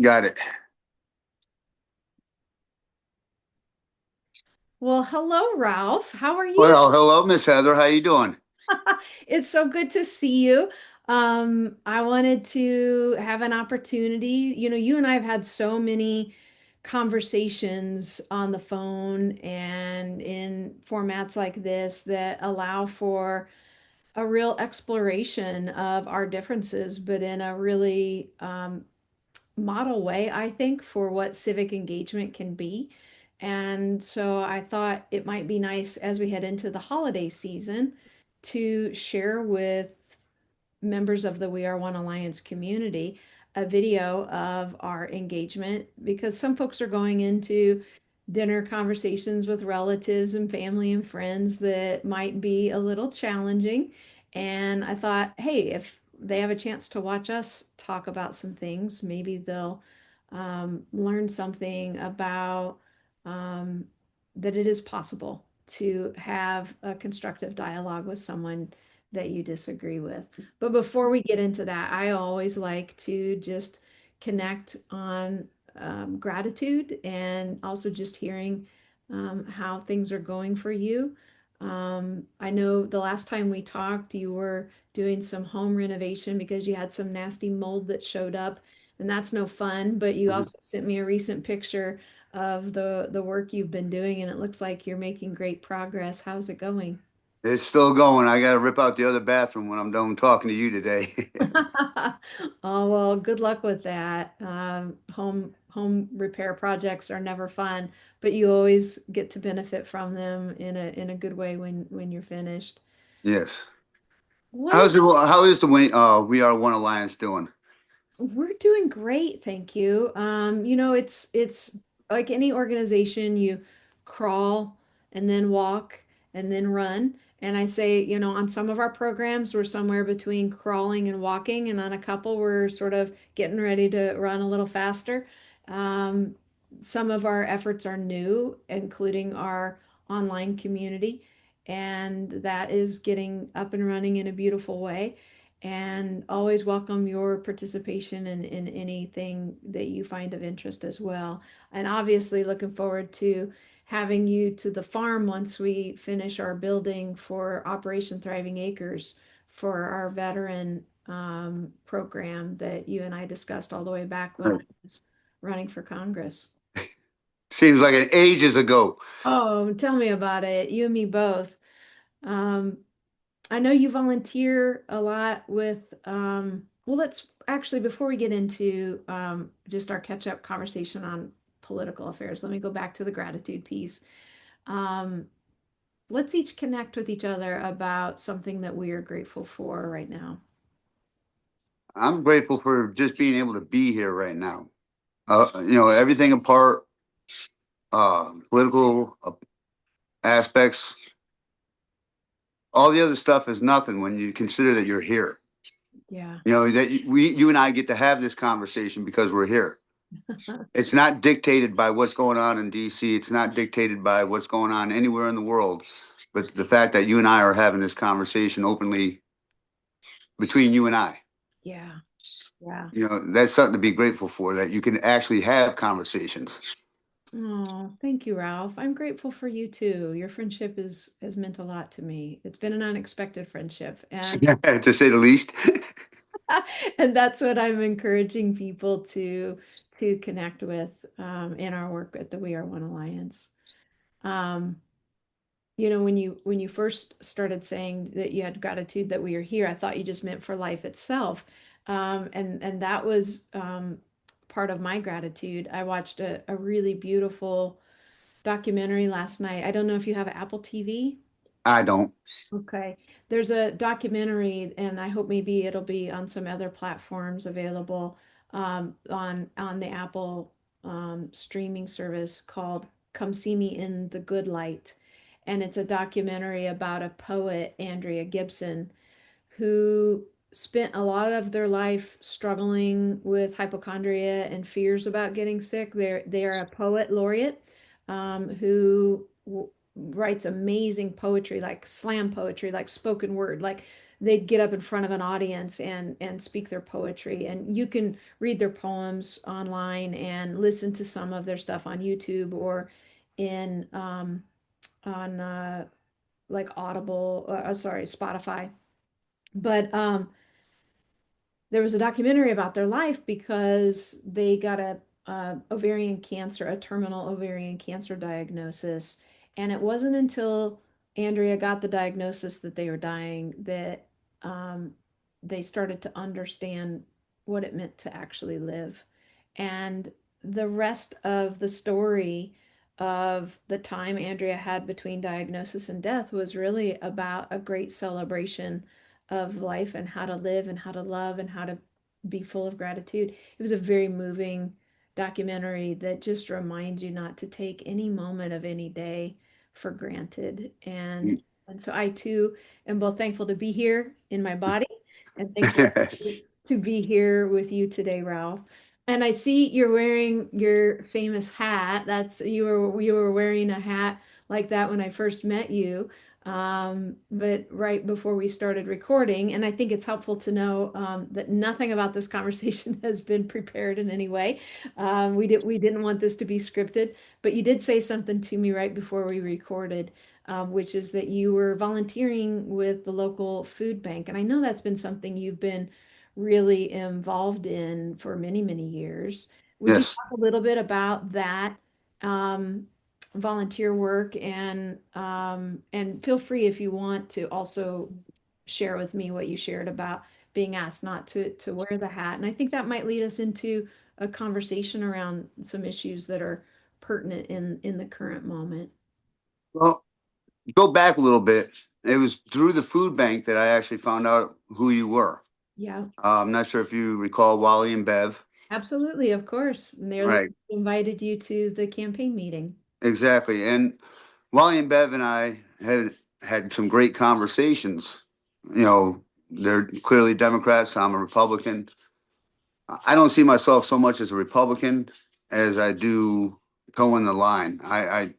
Got it. Well, hello, Ralph. How are you? Well, hello, Miss Heather. How you doing? It's so good to see you. I wanted to have an opportunity. You and I have had so many conversations on the phone and in formats like this that allow for a real exploration of our differences, but in a really model way, I think, for what civic engagement can be. And so I thought it might be nice as we head into the holiday season to share with members of the We Are One Alliance community a video of our engagement because some folks are going into dinner conversations with relatives and family and friends that might be a little challenging. And I thought, hey, if they have a chance to watch us talk about some things, maybe they'll learn something about um, that it is possible to have a constructive dialogue with someone that you disagree with. But before we get into that, I always like to just connect on gratitude and also just hearing how things are going for you. I know the last time we talked, you were doing some home renovation because you had some nasty mold that showed up, and that's no fun. But you Mhm. also sent me a recent picture of the work you've been doing, and it looks like you're making great progress. How's it going? It's still going. I got to rip out the other bathroom when I'm done talking to you today. Oh, well, good luck with that. Home repair projects are never fun, but you always get to benefit from them in a good way when you're finished. Yes. What is How is the We Are One Alliance doing? We're doing great, thank you. It's like any organization, you crawl and then walk and then run. And I say, on some of our programs, we're somewhere between crawling and walking, and on a couple, we're sort of getting ready to run a little faster. Um, some of our efforts are new, including our online community, and that is getting up and running in a beautiful way, and always welcome your participation in anything that you find of interest as well. And obviously, looking forward to having you to the farm once we finish our building for Operation Thriving Acres for our veteran program that you and I discussed all the way back when I was running for Congress. Seems like an ages ago. Oh, tell me about it. You and me both. Um, I know you volunteer a lot with, well, let's actually, before we get into just our catch up conversation on political affairs, let me go back to the gratitude piece. Um, let's each connect with each other about something that we are grateful for right now. I'm grateful for just being able to be here right now. Everything apart, political aspects, all the other stuff is nothing when you consider that you're here. Yeah. You and I get to have this conversation because we're here. It's not dictated by what's going on in DC. It's not dictated by what's going on anywhere in the world. But the fact that you and I are having this conversation openly between you and I, Yeah. Yeah. that's something to be grateful for, that you can actually have conversations. Oh, thank you, Ralph. I'm grateful for you too. Your friendship has meant a lot to me. It's been an unexpected friendship, and To say the least. and that's what I'm encouraging people to connect with in our work at the We Are One Alliance. Um, when you first started saying that you had gratitude that we are here, I thought you just meant for life itself, and that was part of my gratitude. I watched a really beautiful documentary last night. I don't know if you have Apple TV. I don't. Okay. There's a documentary, and I hope maybe it'll be on some other platforms available on the Apple streaming service called "Come See Me in the Good Light," and it's a documentary about a poet, Andrea Gibson, who spent a lot of their life struggling with hypochondria and fears about getting sick. They are a poet laureate who writes amazing poetry, like slam poetry, like spoken word, like they'd get up in front of an audience and speak their poetry. And you can read their poems online and listen to some of their stuff on YouTube or in on like Audible, sorry, Spotify. But there was a documentary about their life because they got a ovarian cancer, a terminal ovarian cancer diagnosis, and it wasn't until Andrea got the diagnosis that they were dying that um, they started to understand what it meant to actually live. And the rest of the story of the time Andrea had between diagnosis and death was really about a great celebration of life and how to live and how to love and how to be full of gratitude. It was a very moving documentary that just reminds you not to take any moment of any day for granted. And so I too am both thankful to be here in my body and thankful to be here with you today, Ralph. And I see you're wearing your famous hat. That's you were wearing a hat like that when I first met you, but right before we started recording. And I think it's helpful to know that nothing about this conversation has been prepared in any way. We didn't want this to be scripted, but you did say something to me right before we recorded, which is that you were volunteering with the local food bank. And I know that's been something you've been really involved in for many, many years. Would you Yes. talk a little bit about that um, volunteer work and feel free if you want to also share with me what you shared about being asked not to wear the hat. And I think that might lead us into a conversation around some issues that are pertinent in the current moment. Well, go back a little bit. It was through the food bank that I actually found out who you were. Yeah, I'm not sure if you recall Wally and Bev. absolutely, of course. And they're the Right. ones who invited you to the campaign meeting. Exactly. And Wally and Bev and I had some great conversations. You know, they're clearly Democrats. I'm a Republican. I don't see myself so much as a Republican as I do towing the line. I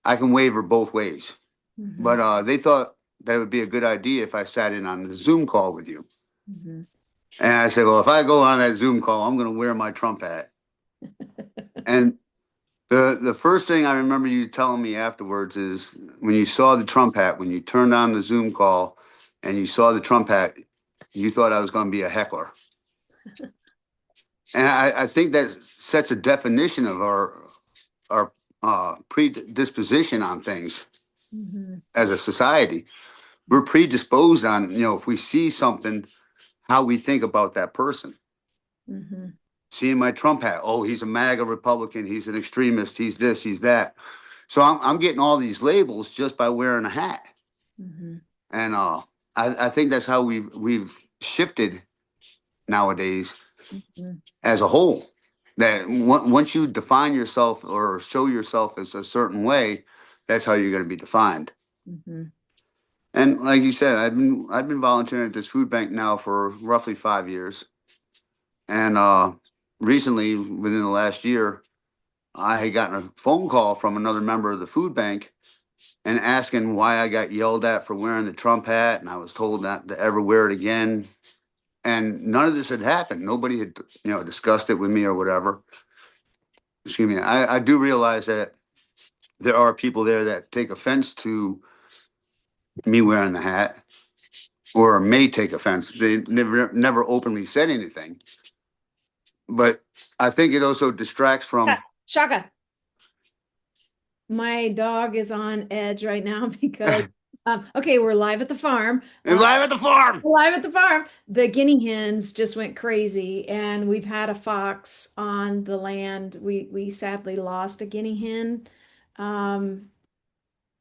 can waver both ways. Hmm. But they thought that would be a good idea if I sat in on the Zoom call with you. Hmm. And I said, well, if I go on that Zoom call, I'm going to wear my Trump hat. And the first thing I remember you telling me afterwards is when you saw the Trump hat, when you turned on the Zoom call and you saw the Trump hat, you thought I was going to be a heckler. And I think that sets a definition of our predisposition on things Hmm. as a society. We're predisposed on, if we see something, how we think about that person. Hmm. Seeing my Trump hat, oh, he's a MAGA Republican, he's an extremist, he's this, he's that. So I'm getting all these labels just by wearing a hat. Hmm. And I think that's how we've shifted nowadays Hmm. as a whole. That once you define yourself or show yourself as a certain way, that's how you're going to be defined. Hmm. And like you said, I've been volunteering at this food bank now for roughly 5 years. And recently, within the last year, I had gotten a phone call from another member of the food bank and asking why I got yelled at for wearing the Trump hat, and I was told not to ever wear it again. And none of this had happened. Nobody had, discussed it with me or whatever. Excuse me. I do realize that there are people there that take offense to me wearing the hat, or may take offense. They never openly said anything, but I think it also distracts from. Shaka, my dog is on edge right now because, okay, we're live at the farm. And live at the farm. We're live at the farm. The guinea hens just went crazy, and we've had a fox on the land. We sadly lost a guinea hen um,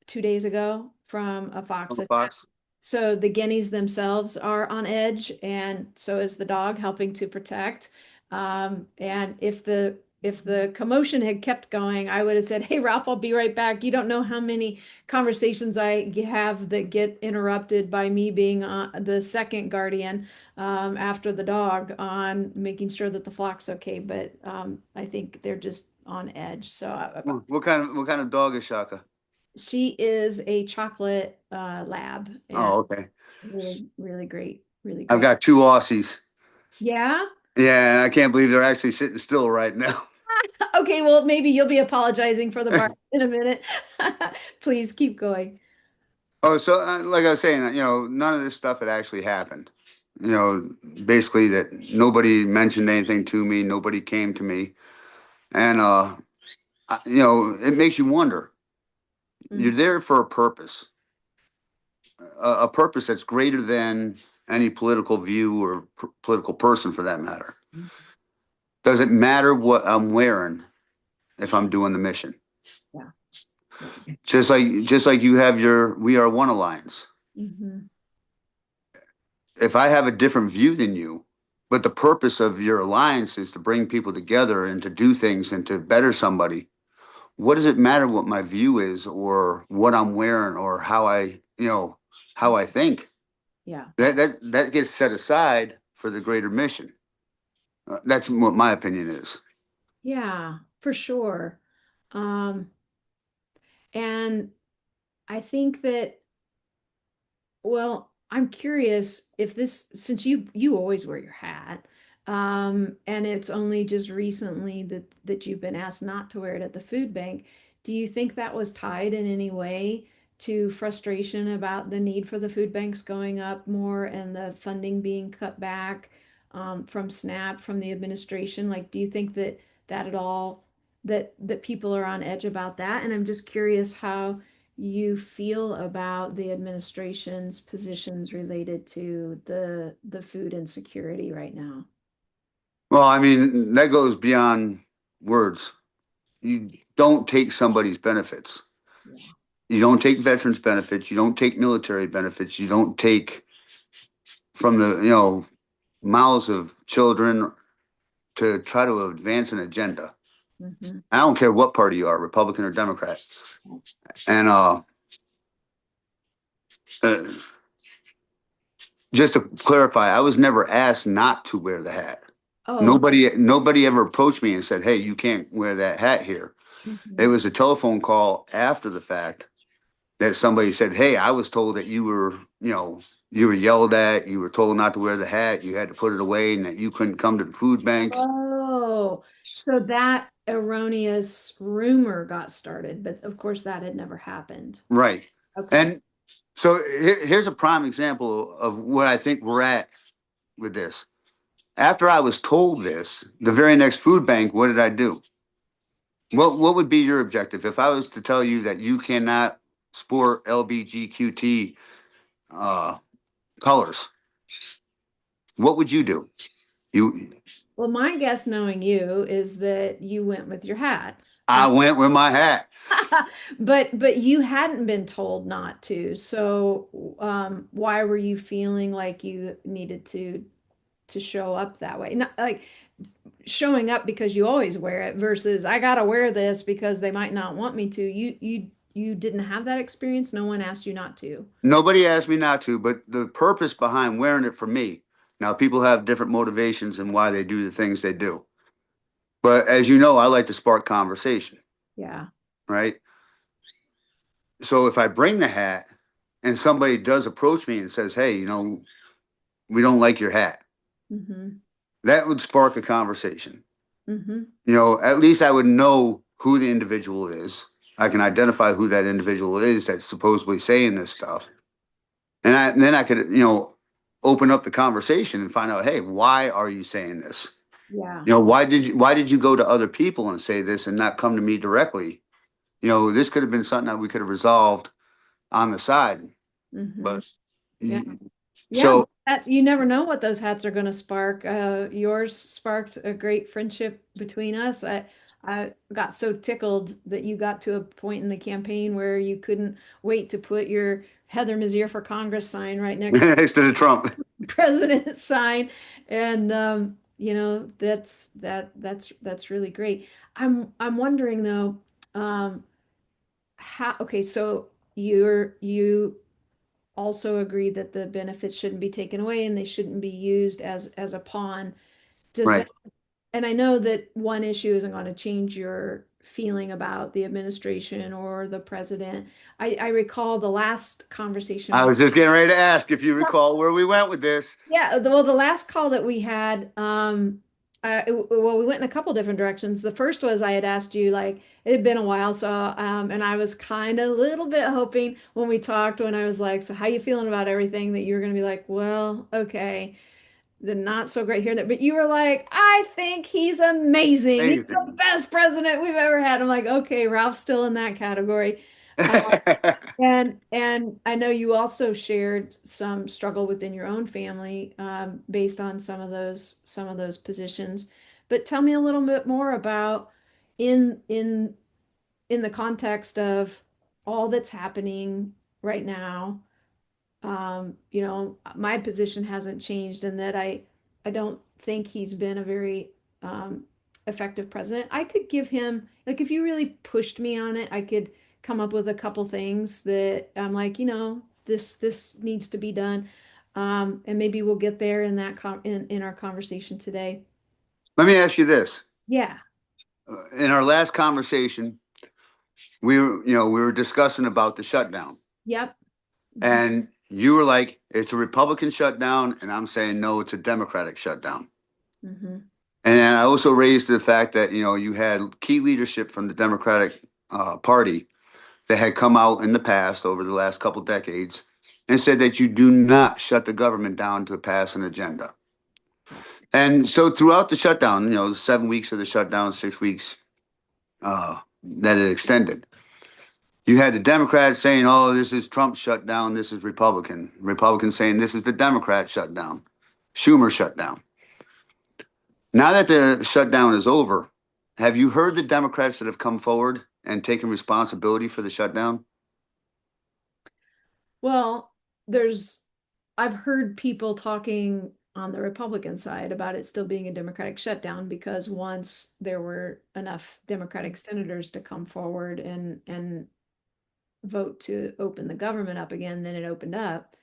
2 days ago from a fox On the attack. box. So the guineas themselves are on edge, and so is the dog helping to protect. And if the commotion had kept going, I would have said, "Hey, Ralph, I'll be right back." You don't know how many conversations I have that get interrupted by me being the second guardian after the dog on making sure that the flock's okay. But I think they're just on edge. So What kind of dog is Shaka? she is a chocolate lab, and Oh, okay. Really, really great. Really I've great. got two Aussies. Yeah. Yeah, and I can't believe they're actually sitting still right now. Okay, well, maybe you'll be apologizing for the bar in a minute. Please keep going. Oh, so like I was saying, none of this stuff had actually happened. Basically that nobody mentioned anything to me, nobody came to me, and it makes you wonder. You're Mm, there for a purpose, a purpose that's greater than any political view or political person for that matter. Does it matter what I'm wearing if I'm doing the mission? yeah. Yeah. Just like you have your We Are One Alliance. Hmm. If I have a different view than you, but the purpose of your alliance is to bring people together and to do things and to better somebody, what does it matter what my view is or what I'm wearing or how I think? Yeah. That gets set aside for the greater mission. That's what my opinion is. Yeah, for sure. Um, and I think that, well, I'm curious if this, since you always wear your hat, and it's only just recently that you've been asked not to wear it at the food bank, do you think that was tied in any way to frustration about the need for the food banks going up more and the funding being cut back, from SNAP, from the administration? Like, do you think that that at all that people are on edge about that? And I'm just curious how you feel about the administration's positions related to the food insecurity right now. Well, I mean, that goes beyond words. You don't take somebody's benefits. Yeah. You don't take veterans benefits. You don't take military benefits. You don't take from the, mouths of children to try to advance an agenda. Hmm. I don't care what party you are, Republican or Democrat. And uh, just to clarify, I was never asked not to wear the hat. Oh. Nobody ever approached me and said, "Hey, you can't wear that hat here." It Hmm. was a telephone call after the fact that somebody said, "Hey, I was told that you were yelled at, you were told not to wear the hat, you had to put it away, and that you couldn't come to the food banks." Oh, so that erroneous rumor got started, but of course that had never happened. Right. Okay. And so here's a prime example of what I think we're at with this. After I was told this, the very next food bank, what did I do? What would be your objective if I was to tell you that you cannot sport LBGQT uh, colors? What would you do? You, Well, my guess, knowing you, is that you went with your hat. I went with my hat. But you hadn't been told not to. So why were you feeling like you needed to show up that way? Not like showing up because you always wear it versus I gotta wear this because they might not want me to. You didn't have that experience. No one asked you not to. Nobody asked me not to, but the purpose behind wearing it for me. Now, people have different motivations and why they do the things they do. But as you know, I like to spark conversation, Yeah. right? So if I bring the hat and somebody does approach me and says, "Hey, we don't like your hat," Mm-hmm. that would spark a conversation. Mm-hmm. At least I would know who the individual is. I can identify who that individual is that's supposedly saying this stuff. And then I could, open up the conversation and find out, hey, why are you saying this? Yeah. Why did you go to other people and say this and not come to me directly? This could have been something that we could have resolved on the side. Mm-hmm. But Yeah. Yeah, so that's, you never know what those hats are going to spark. Yours sparked a great friendship between us. I got so tickled that you got to a point in the campaign where you couldn't wait to put your Heather Mizeur for Congress sign right next to next to the Trump. the president's sign, and that's really great. I'm wondering though, um, how? Okay, so you also agree that the benefits shouldn't be taken away and they shouldn't be used as a pawn. Does that, Right. and I know that one issue isn't going to change your feeling about the administration or the president. I recall the last conversation I we was just getting ready to ask if you recall where we went with this. yeah, well, the last call that we had, well, we went in a couple different directions. The first was I had asked you, like, it had been a while, so, and I was kind of a little bit hoping when we talked, when I was like, so how you feeling about everything, that you were going to be like, well, okay, the not so great here, that, but you were like, I think he's amazing. He's the Amazing. best president we've ever had. I'm like, okay, Ralph's still in that category. And I know you also shared some struggle within your own family, based on some of those positions. But tell me a little bit more about in in in the context of all that's happening right now. My position hasn't changed in that I don't think he's been a very um, effective president. I could give him, like, if you really pushed me on it, I could come up with a couple things that I'm like, this needs to be done. And maybe we'll get there in in our conversation today. Let me ask you this. Yeah. In our last conversation, we were discussing about the shutdown, Yep. Mhm. and you were like, "It's a Republican shutdown," and I'm saying, "No, it's a Democratic shutdown." Mhm. And I also raised the fact that you had key leadership from the Democratic Party that had come out in the past over the last couple decades and said that you do not shut the government down to pass an agenda. And so throughout the shutdown, the 7 weeks of the shutdown, 6 weeks that it extended, you had the Democrats saying, "Oh, this is Trump shutdown. This is Republican." Republicans saying, "This is the Democrat shutdown. Schumer shutdown." Now that the shutdown is over, have you heard the Democrats that have come forward and taken responsibility for the shutdown? Well, there's, I've heard people talking on the Republican side about it still being a Democratic shutdown because once there were enough Democratic senators to come forward and vote to open the government up again, then it opened up.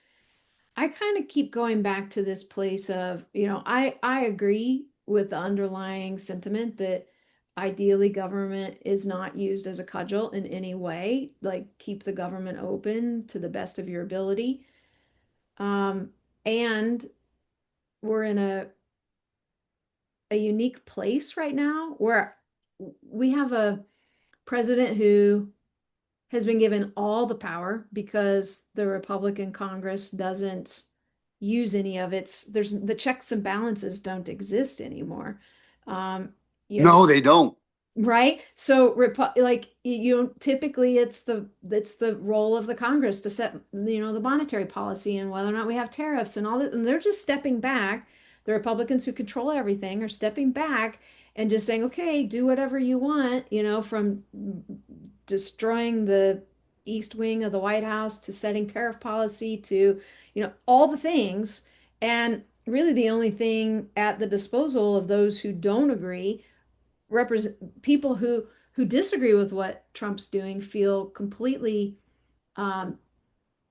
I kind of keep going back to this place of, I agree with the underlying sentiment that ideally government is not used as a cudgel in any way, like keep the government open to the best of your ability. Um, and we're in a unique place right now where we have a president who has been given all the power because the Republican Congress doesn't use any of there's the checks and balances don't exist anymore. Um, you No, they don't. Right? So, like, typically it's the role of the Congress to set, the monetary policy and whether or not we have tariffs and all that. And they're just stepping back. The Republicans who control everything are stepping back and just saying, okay, do whatever you want, from destroying the East Wing of the White House to setting tariff policy to, all the things. And really the only thing at the disposal of those who don't agree, represent people who disagree with what Trump's doing, feel completely um,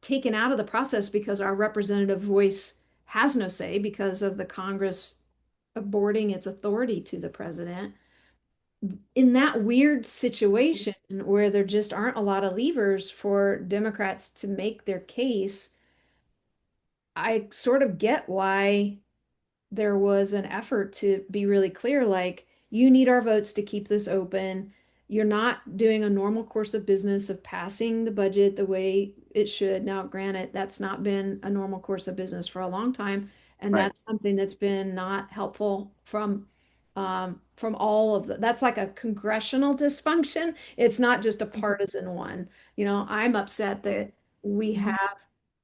taken out of the process because our representative voice has no say because of the Congress aborting its authority to the president. In that weird situation where there just aren't a lot of levers for Democrats to make their case, I sort of get why there was an effort to be really clear, like, you need our votes to keep this open. You're not doing a normal course of business of passing the budget the way it should. Now, granted, that's not been a normal course of business for a long time, and Right. that's something that's been not helpful from all of that's like a congressional dysfunction. It's not just a partisan one. I'm upset that we have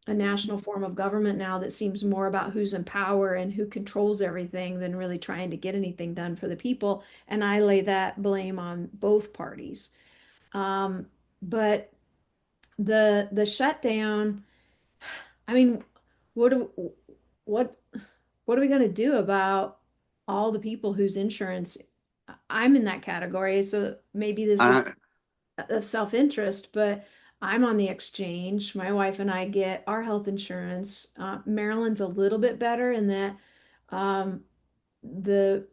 a national form of government now that seems more about who's in power and who controls everything than really trying to get anything done for the people. And I lay that blame on both parties. Um, but the shutdown, I mean, what do what what are we going to do about all the people whose insurance, I'm in that category, so maybe this is I, of self-interest, but I'm on the exchange. My wife and I get our health insurance. Maryland's a little bit better in that um, the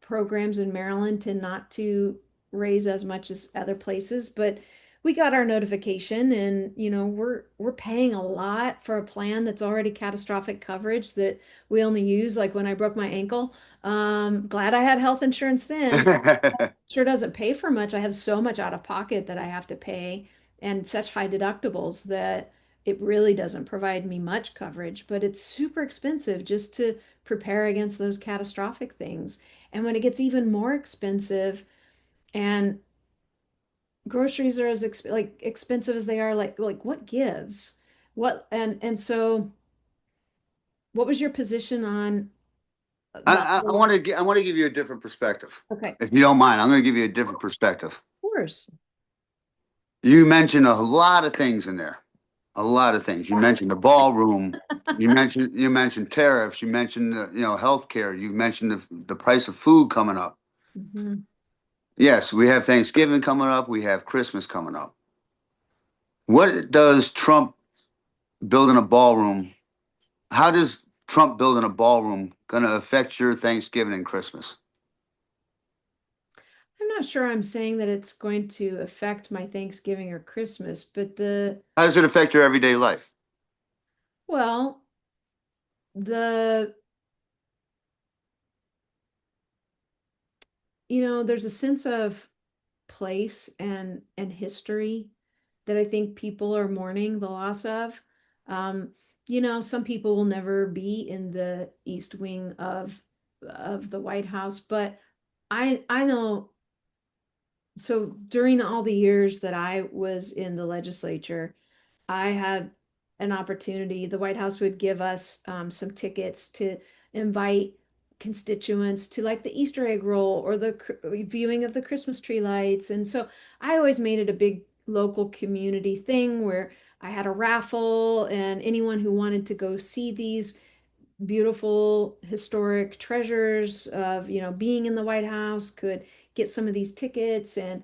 programs in Maryland tend not to. raise as much as other places, but we got our notification and we're paying a lot for a plan that's already catastrophic coverage that we only use like when I broke my ankle. Glad I had health insurance then. Sure doesn't pay for much. I have so much out of pocket that I have to pay and such high deductibles that it really doesn't provide me much coverage, but it's super expensive just to prepare against those catastrophic things. And when it gets even more expensive and groceries are as expensive as they are, like what gives? What and so what was your position on the I whole? want to I want to give you a different perspective. Okay, If you don't mind, I'm going to give you a different perspective. of course. You mentioned a lot of things in there. A lot of things. You mentioned the ballroom. You mentioned tariffs. You mentioned healthcare. You mentioned the price of food coming up. Mhm. Yes, we have Thanksgiving coming up. We have Christmas coming up. What does Trump building a ballroom? How does Trump building a ballroom going to affect your Thanksgiving and Christmas? I'm not sure I'm saying that it's going to affect my Thanksgiving or Christmas, but How does it affect your everyday life? well, the there's a sense of place and history that I think people are mourning the loss of. Um, some people will never be in the East Wing of the White House, but I know. So during all the years that I was in the legislature, I had an opportunity. The White House would give us some tickets to invite constituents to like the Easter egg roll or the viewing of the Christmas tree lights. And so I always made it a big local community thing where I had a raffle and anyone who wanted to go see these beautiful historic treasures of being in the White House could get some of these tickets. And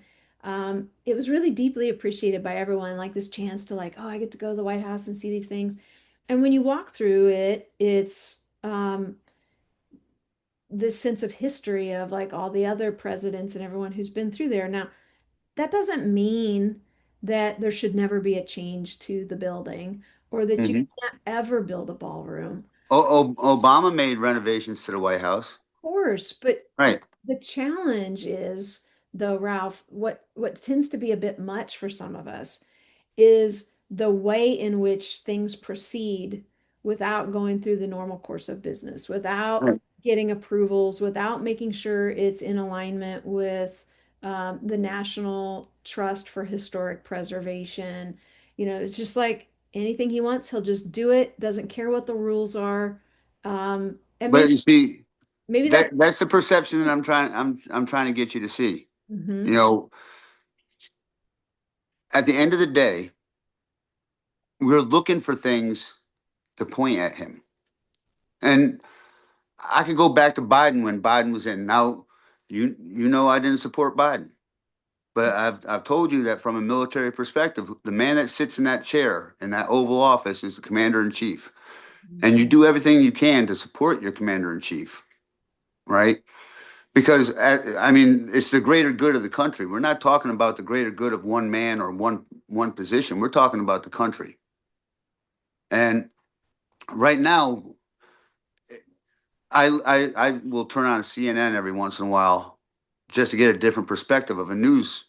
it was really deeply appreciated by everyone, like this chance to like, oh, I get to go to the White House and see these things. And when you walk through it, it's this sense of history of like all the other presidents and everyone who's been through there. Now, that doesn't mean that there should never be a change to the building or that you Hmm. can't ever build a ballroom. Obama made renovations to the White House. Course, but Right. the challenge is, though, Ralph, what tends to be a bit much for some of us is the way in which things proceed without going through the normal course of business, without Right. getting approvals, without making sure it's in alignment with the National Trust for Historic Preservation. It's just like anything he wants, he'll just do it, doesn't care what the rules are. And But you see, maybe that's that's the perception that I'm trying to get you to see. You Mhm. know, at the end of the day, we're looking for things to point at him. And I could go back to Biden when Biden was in. Now, you know I didn't support Biden, but I've told you that from a military perspective, the man that sits in that chair in that Oval Office is the commander in chief. And you do everything you can to support your commander in chief, right? Because I mean, it's the greater good of the country. We're not talking about the greater good of one man or one position. We're talking about the country. And right now, I will turn on CNN every once in a while just to get a different perspective of a news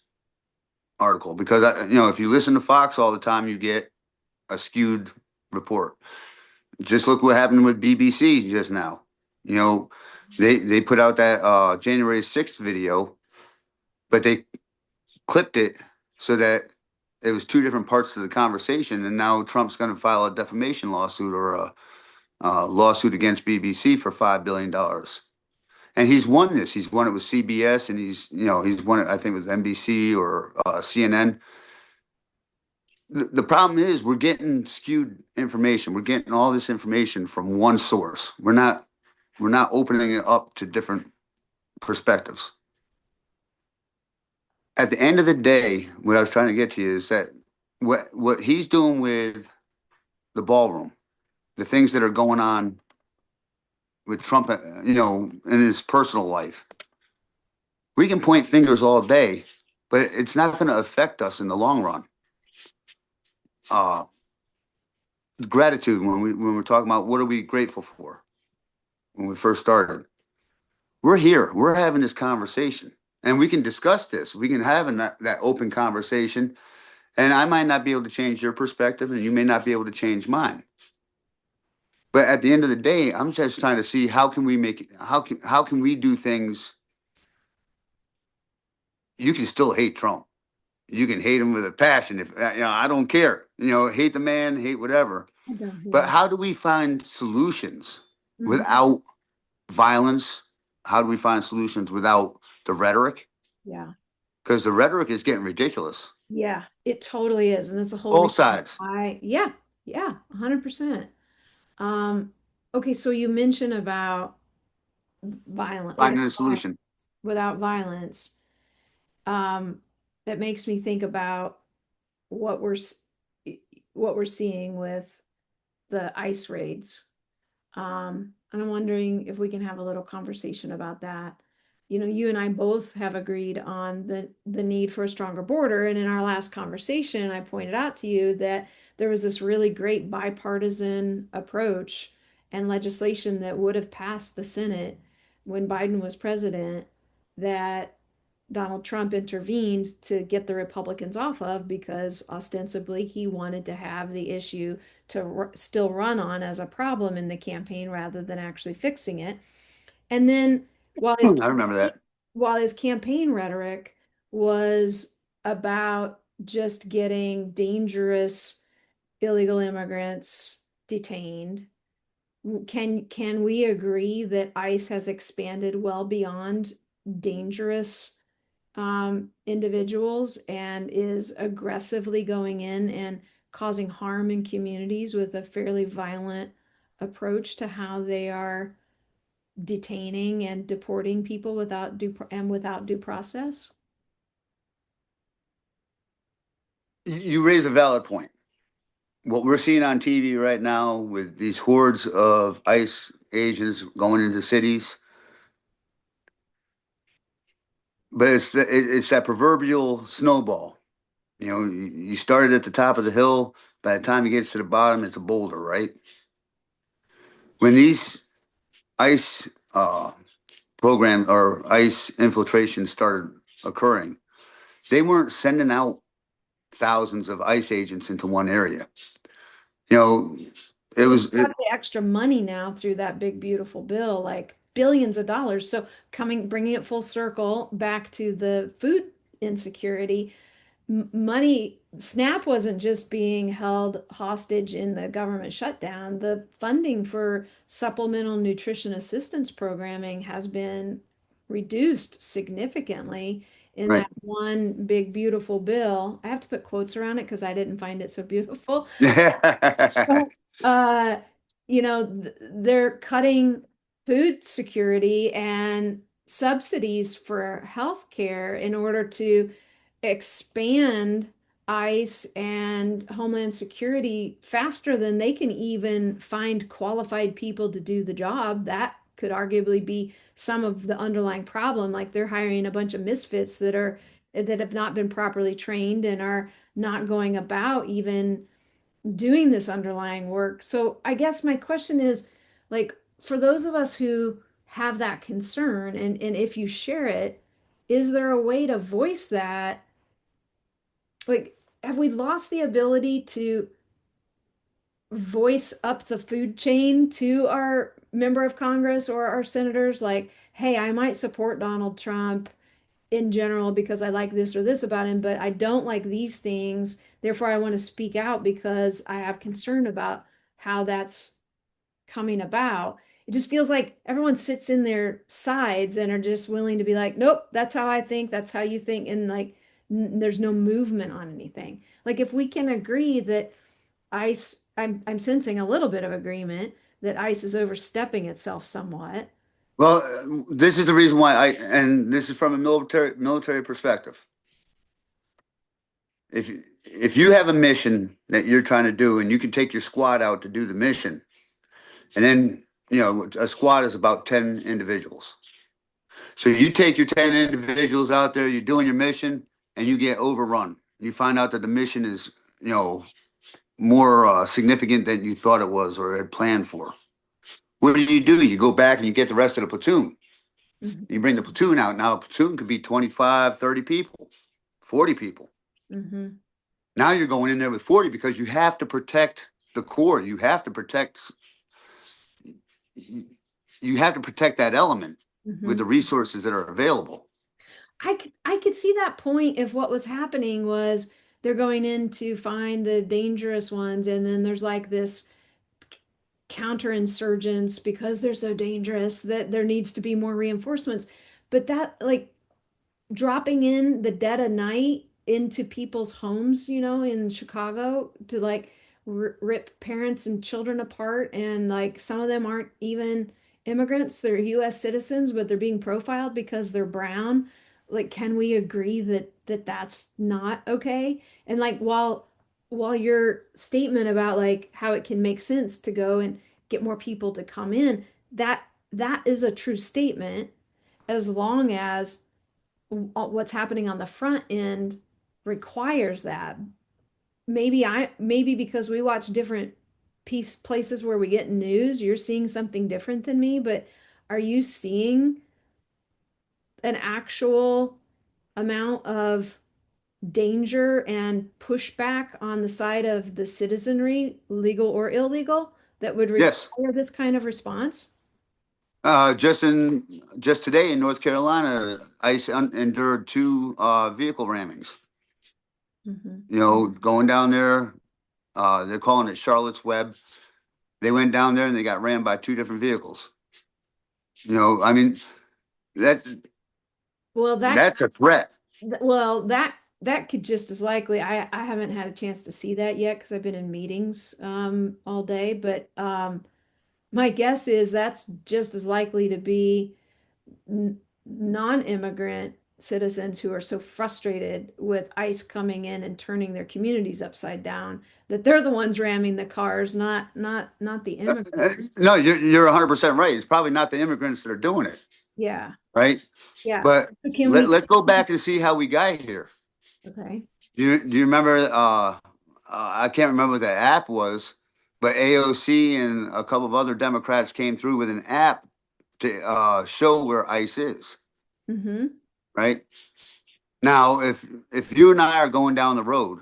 article because if you listen to Fox all the time, you get a skewed report. Just look what happened with BBC just now. You know, they put out that January 6th video, but they clipped it so that it was two different parts of the conversation, and now Trump's going to file a defamation lawsuit or a lawsuit against BBC for $5 billion. And he's won this. He's won it with CBS, and he's won it, I think, with NBC or CNN. The problem is we're getting skewed information. We're getting all this information from one source. We're not opening it up to different perspectives. At the end of the day, what I was trying to get to you is that what he's doing with the ballroom, the things that are going on with Trump, in his personal life, We can point fingers all day, but it's not going to affect us in the long run. Uh, Gratitude, when we're talking about what are we grateful for when we first started, we're here, we're having this conversation, and we can discuss this. We can have that open conversation, and I might not be able to change your perspective, and you may not be able to change mine. But at the end of the day, I'm just trying to see how can we make it, how can we do things. You can still hate Trump. You can hate him with a passion. If I don't care. Hate the man, hate whatever. I don't hate But him. how do we find solutions Mhm. without violence? How do we find solutions without the rhetoric? Yeah. Because the rhetoric is getting ridiculous. Yeah, it totally is. And that's the whole Both reason sides. why, yeah, 100%. Um, okay, so you mentioned about violent Finding a solution. without violence. Um, that makes me think about what what we're seeing with the ICE raids. And I'm wondering if we can have a little conversation about that. You and I both have agreed on the need for a stronger border. And in our last conversation, I pointed out to you that there was this really great bipartisan approach and legislation that would have passed the Senate when Biden was president that Donald Trump intervened to get the Republicans off of because ostensibly he wanted to have the issue to still run on as a problem in the campaign rather than actually fixing it. And then while his I remember that. while his campaign rhetoric was about just getting dangerous illegal immigrants detained, can we agree that ICE has expanded well beyond dangerous individuals and is aggressively going in and causing harm in communities with a fairly violent approach to how they are detaining and deporting people without due process? You raise a valid point. What we're seeing on TV right now with these hordes of ICE agents going into cities, but it's that proverbial snowball. You started at the top of the hill. By the time you get to the bottom, it's a boulder, right? When these ICE program or ICE infiltration started occurring, they weren't sending out thousands of ICE agents into one area. You know, it Well, was we've it, got the extra money now through that big, beautiful bill, like billions of dollars. So bringing it full circle back to the food insecurity, money, SNAP wasn't just being held hostage in the government shutdown. The funding for supplemental nutrition assistance programming has been reduced significantly in right. that one big, beautiful bill. I have to put quotes around it because I didn't find it so beautiful. But, uh, they're cutting food security and subsidies for healthcare in order to expand ICE and Homeland Security faster than they can even find qualified people to do the job. That could arguably be some of the underlying problem. Like they're hiring a bunch of misfits that have not been properly trained and are not going about even doing this underlying work. So I guess my question is, like, for those of us who have that concern, and if you share it, is there a way to voice that? Like, have we lost the ability to voice up the food chain to our member of Congress or our senators? Like, hey, I might support Donald Trump in general because I like this or this about him, but I don't like these things. Therefore, I want to speak out because I have concern about how that's coming about. It just feels like everyone sits in their sides and are just willing to be like, nope, that's how I think, that's how you think, and like there's no movement on anything. Like if we can agree that ICE, I'm sensing a little bit of agreement that ICE is overstepping itself somewhat. Well, this is the reason why and this is from a military perspective. If you have a mission that you're trying to do, and you can take your squad out to do the mission, and then a squad is about 10 individuals. So you take your 10 individuals out there, you're doing your mission, and you get overrun. You find out that the mission is, you know, more significant than you thought it was or had planned for. What do? You go back and you get the rest of the platoon. Mhm. You bring the platoon out. Now a platoon could be 25, 30 people, 40 people. Mhm. Now you're going in there with 40 because you have to protect the core. You have to protect that element with the Mhm. resources that are available. I could see that point if what was happening was they're going in to find the dangerous ones, and then there's like this counterinsurgents because they're so dangerous that there needs to be more reinforcements. But that, like, dropping in the dead of night into people's homes, in Chicago to like rip parents and children apart. And like some of them aren't even immigrants, they're US citizens, but they're being profiled because they're brown. Like, can we agree that that's not okay? And like, while your statement about like how it can make sense to go and get more people to come in, that is a true statement, as long as what's happening on the front end requires that. Maybe because we watch different places where we get news, you're seeing something different than me, but are you seeing an actual amount of danger and pushback on the side of the citizenry, legal or illegal, that would Yes. require this kind of response? Just today in North Carolina, ICE endured two vehicle rammings. Hmm. You know, going down there, they're calling it Charlotte's Web. They went down there and they got rammed by two different vehicles. You know, I mean that Well, that's a threat. that could just as likely. I haven't had a chance to see that yet because I've been in meetings all day, but my guess is that's just as likely to be non-immigrant citizens who are so frustrated with ICE coming in and turning their communities upside down that they're the ones ramming the cars, not the immigrants. No, you're 100% right. It's probably not the immigrants that are doing it, Yeah, right? yeah. But So can we? let's go back and see how we got here. Okay. Do you remember? I can't remember what the app was, but AOC and a couple of other Democrats came through with an app to show where ICE is. Mm-hmm. Right now, if you and I are going down the road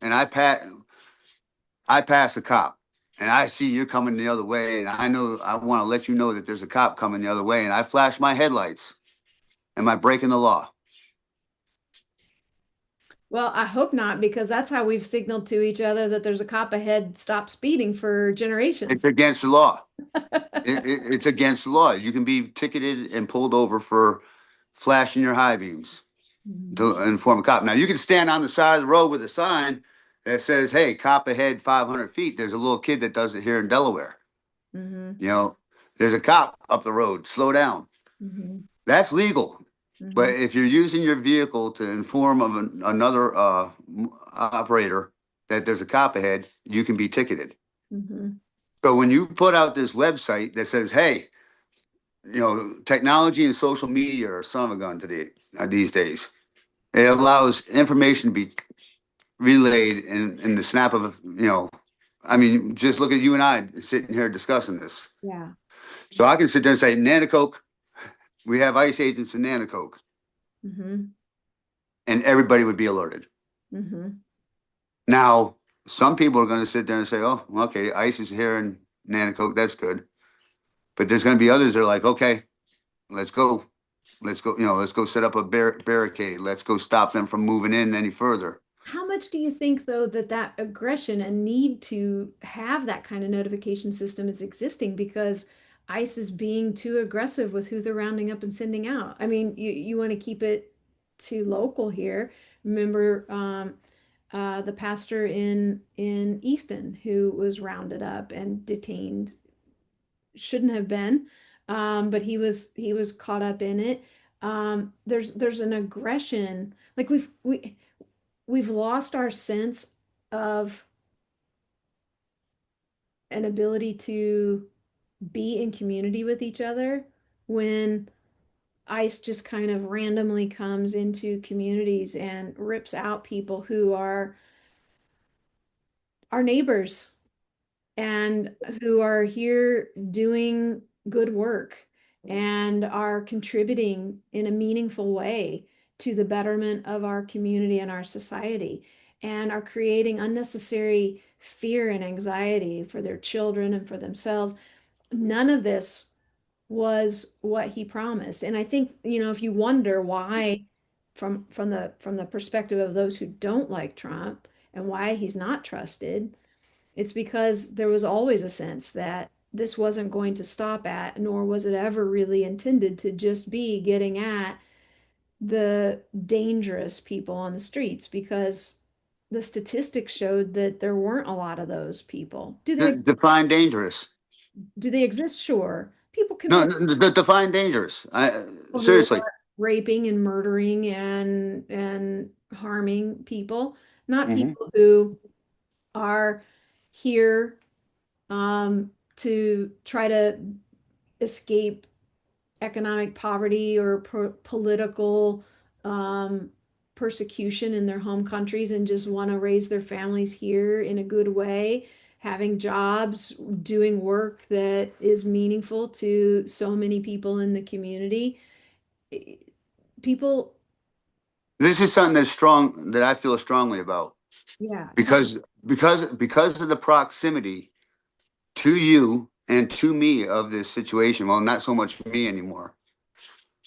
and I pass a cop and I see you're coming the other way, and I know I want to let you know that there's a cop coming the other way, and I flash my headlights, am I breaking the law? Well, I hope not, because that's how we've signaled to each other that there's a cop ahead, stop speeding for It's generations. against the law. It's against the law. You can be ticketed and pulled over for flashing your high beams Mhm. to inform a cop. Now you can stand on the side of the road with a sign that says, "Hey, cop ahead 500 feet." There's a little kid that does it here in Delaware. Mhm. You know, there's a cop up the road. Slow down. Mhm. That's legal. But Mhm. if you're using your vehicle to inform of another operator that there's a cop ahead, you can be ticketed. Mhm. So when you put out this website that says, "Hey, technology and social media are son of a gun today these days," it allows information to be relayed in the snap of I mean, just look at you and I sitting here discussing this. Yeah. So I can sit there and say, Nanacoke, we have ICE agents in Nanacoke, Mhm. and everybody would be alerted. Mhm. Now, some people are going to sit there and say, oh, okay, ICE is here in Nanacoke, that's good. But there's going to be others that are like, okay, let's go. Let's go, let's go set up a barricade. Let's go stop them from moving in any further. How much do you think, though, that aggression and need to have that kind of notification system is existing because ICE is being too aggressive with who they're rounding up and sending out? I mean, you want to keep it to local here. Remember, the pastor in Easton who was rounded up and detained, shouldn't have been, but he was caught up in it. There's an aggression, like we've lost our sense of an ability to be in community with each other when ICE just kind of randomly comes into communities and rips out people who are our neighbors and who are here doing good work and are contributing in a meaningful way to the betterment of our community and our society, and are creating unnecessary fear and anxiety for their children and for themselves. None of this was what he promised. And I think, if you wonder why, from the perspective of those who don't like Trump and why he's not trusted, it's because there was always a sense that this wasn't going to stop at, nor was it ever really intended to just be getting at the dangerous people on the streets, because the statistics showed that there weren't a lot of those people. Define dangerous. Do they exist? Sure. People No, commit define dangerous. who Seriously. are raping and murdering and harming people, not Hmm. people who are here to try to escape economic poverty or political um, persecution in their home countries and just want to raise their families here in a good way, having jobs, doing work that is meaningful to so many people in the community. People, This is something that's strong that I feel strongly about yeah, tell me. because of the proximity to you and to me of this situation. Well, not so much me anymore,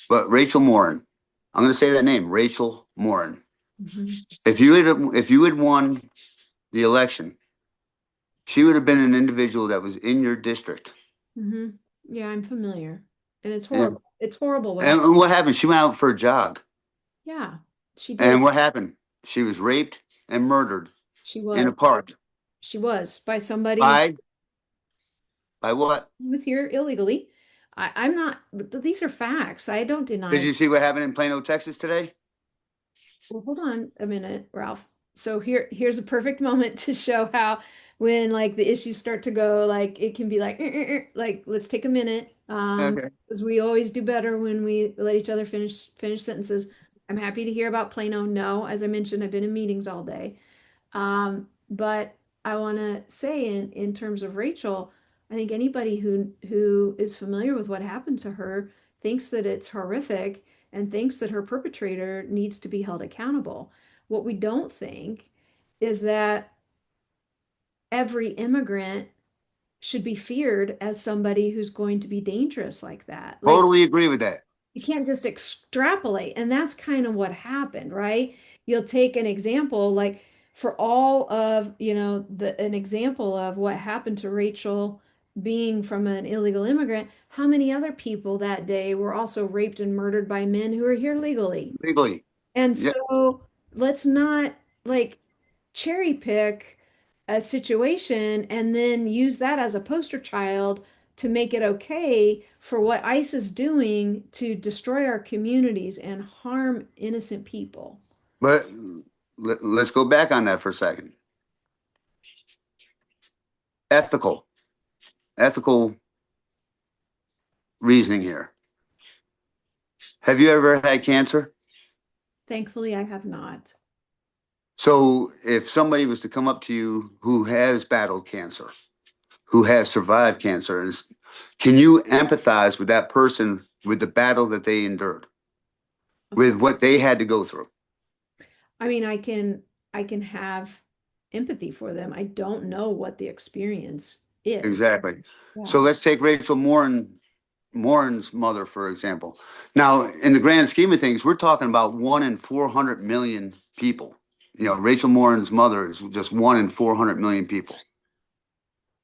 but Rachel Morin. I'm going to say that name, Rachel Morin. Mhm. If you had won the election, she would have been an individual that was in your district. Mhm. Yeah, I'm familiar. And it's And horrible. It's horrible what happened. and what happened? She went out for a jog, Yeah, she did. and what happened? She was raped and murdered She in was. a park. She was by somebody who By what? was here illegally. I'm not, but these are facts. I don't Did deny. you see what happened in Plano, Texas today? Well, hold on a minute, Ralph. So here's a perfect moment to show how when like the issues start to go, like it can be like, like let's take a minute. Okay. Because we always do better when we let each other finish sentences. I'm happy to hear about Plano. No, as I mentioned, I've been in meetings all day. But I want to say in terms of Rachel, I think anybody who is familiar with what happened to her thinks that it's horrific and thinks that her perpetrator needs to be held accountable. What we don't think is that every immigrant should be feared as somebody who's going to be dangerous like that. Like Totally agree with that. you can't just extrapolate. And that's kind of what happened, right? You'll take an example, like for all of, an example of what happened to Rachel being from an illegal immigrant, how many other people that day were also raped and murdered by men who are here legally? Legally. And Yeah. so let's not like cherry pick a situation and then use that as a poster child to make it okay for what ICE is doing to destroy our communities and harm innocent people. But let's go back on that for a second. Ethical, ethical reasoning here. Have you ever had cancer? Thankfully, I have not. So if somebody was to come up to you who has battled cancer, who has survived cancer, can you empathize with that person with the battle that they endured, Of with course. what they had to go through? I mean, I can have empathy for them. I don't know what the experience is. Exactly. So Yeah. let's take Rachel Morin's mother, for example. Now, in the grand scheme of things, we're talking about 1 in 400 million people. Rachel Morin's mother is just 1 in 400 million people,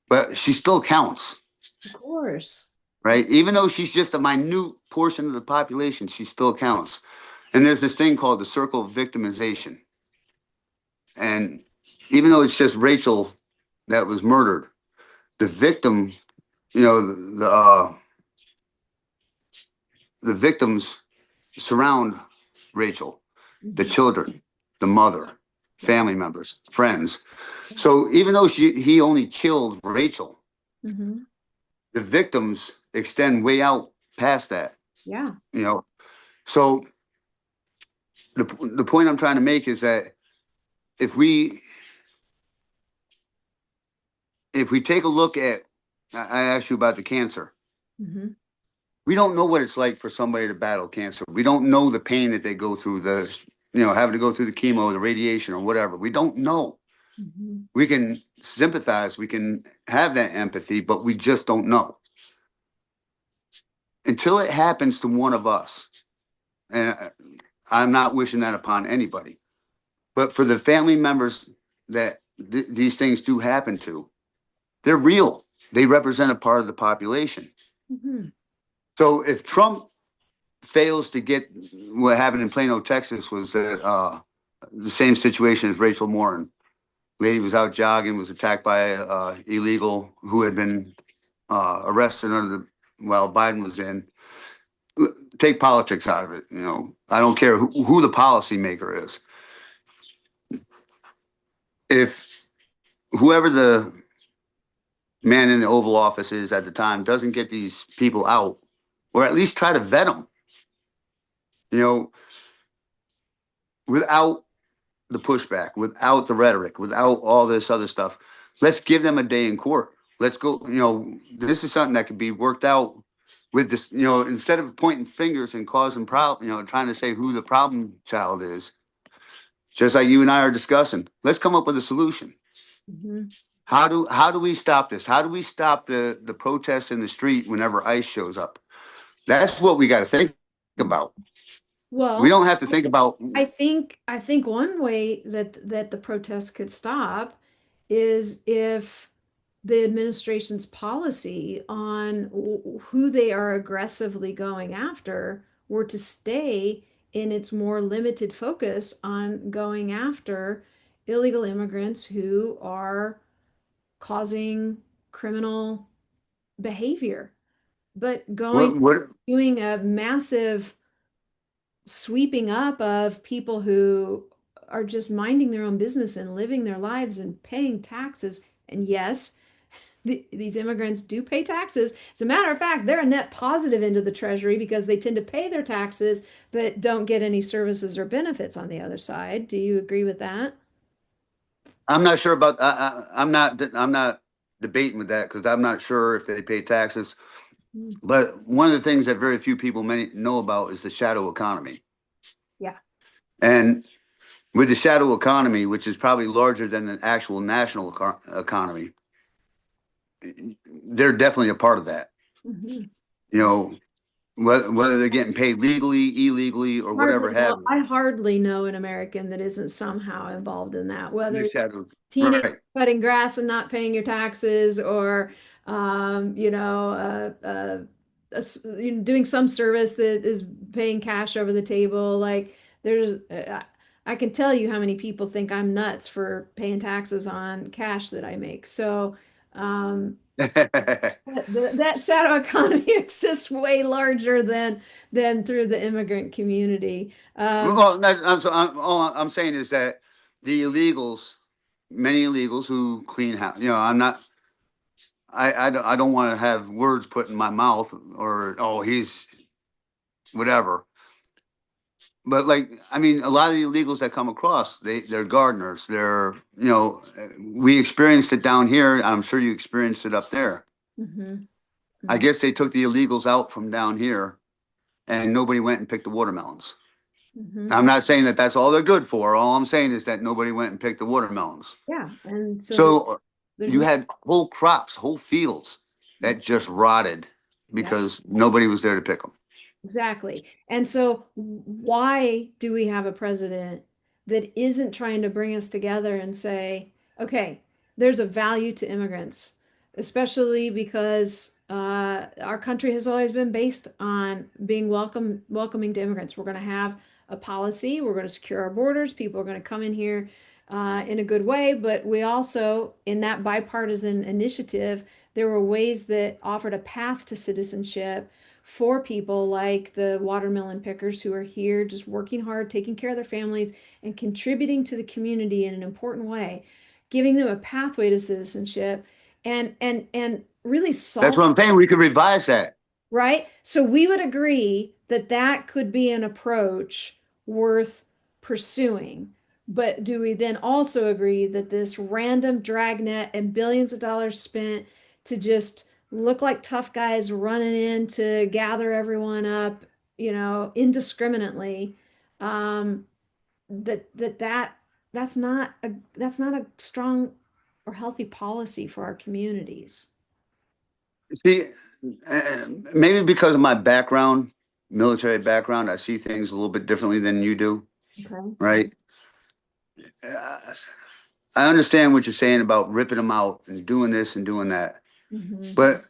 but she still counts, Of course. right? Even though she's just a minute portion of the population, she still counts. And there's this thing called the circle of victimization. And even though it's just Rachel that was murdered, the victim, you know, the victims surround Rachel, the Mhm. children, the mother, Yeah. family members, friends. So even though he only killed Rachel, Hmm. the victims extend way out past that. Yeah. You know, So the point I'm trying to make is that if we if we take a look at, I asked you about the cancer. Hmm. We don't know what it's like for somebody to battle cancer. We don't know the pain that they go through, having to go through the chemo, the radiation, or whatever. We don't know. Hmm. We can sympathize, we can have that empathy, but we just don't know until it happens to one of us. And I'm not wishing that upon anybody, but for the family members that these things do happen to, they're real. They represent a part of the population. Hmm. So if Trump fails to get what happened in Plano, Texas, was that the same situation as Rachel Morin. Lady was out jogging, was attacked by illegal who had been arrested under while Biden was in. Take politics out of it. I don't care who the policymaker is. If whoever the man in the Oval Office is at the time doesn't get these people out, or at least try to vet them, you know, without the pushback, without the rhetoric, without all this other stuff. Let's give them a day in court. Let's go. This is something that could be worked out with this. Instead of pointing fingers and causing problem, trying to say who the problem child is. Just like you and I are discussing, let's come up with a solution. Hmm. How do we stop this? How do we stop the protests in the street whenever ICE shows up? That's what we got to think about. We Well, don't have to think about. I think one way that the protests could stop is if the administration's policy on who they are aggressively going after were to stay in its more limited focus on going after illegal immigrants who are causing criminal behavior, but What doing a massive sweeping up of people who are just minding their own business and living their lives and paying taxes. And yes, these immigrants do pay taxes. As a matter of fact, they're a net positive into the treasury because they tend to pay their taxes but don't get any services or benefits on the other side. Do you agree with that? I'm not sure about. I'm not debating with that because I'm not sure if they pay taxes. Mm. But one of the things that very few people many know about is the shadow economy. Yeah. And with the shadow economy, which is probably larger than the actual national economy, they're definitely a part of that. Mhm. You know, whether they're getting paid legally, illegally, or whatever have you. I hardly know an American that isn't somehow involved in that, In the whether shadow, teenage right? cutting grass and not paying your taxes, or doing some service that is paying cash over the table. Like I can tell you how many people think I'm nuts for paying taxes on cash that I make. So um, that shadow economy exists way larger than through the immigrant community. Well, all I'm saying is that the illegals, many illegals who clean house. I'm not. I don't want to have words put in my mouth or he's whatever. But like I mean, a lot of the illegals that come across, they're gardeners. We experienced it down here. I'm sure you experienced it up there. Mhm. I Mhm. guess they took the illegals out from down here, and nobody went and picked the watermelons. Mhm. I'm not saying that that's all they're good for. All I'm saying is that nobody went and picked the watermelons. Yeah, and so So there's you no. had whole crops, whole fields that just rotted Yeah. because nobody was there to pick them. Exactly. And so, why do we have a president that isn't trying to bring us together and say, okay, there's a value to immigrants, especially because our country has always been based on being welcoming to immigrants. We're going to have a policy, we're going to secure our borders, people are going to come in here in a good way, but we also, in that bipartisan initiative, there were ways that offered a path to citizenship for people like the watermelon pickers who are here just working hard, taking care of their families, and contributing to the community in an important way, giving them a pathway to citizenship and really That's solve. what I'm saying. We could revise that. right? So we would agree that that could be an approach worth pursuing. But do we then also agree that this random dragnet and billions of dollars spent to just look like tough guys running in to gather everyone up, indiscriminately, um, that's not a strong or healthy policy for our communities. See, maybe because of my background, military background, I see things a little bit differently than you do, Okay. right? Uh, I understand what you're saying about ripping them out and doing this and doing that. Hmm. But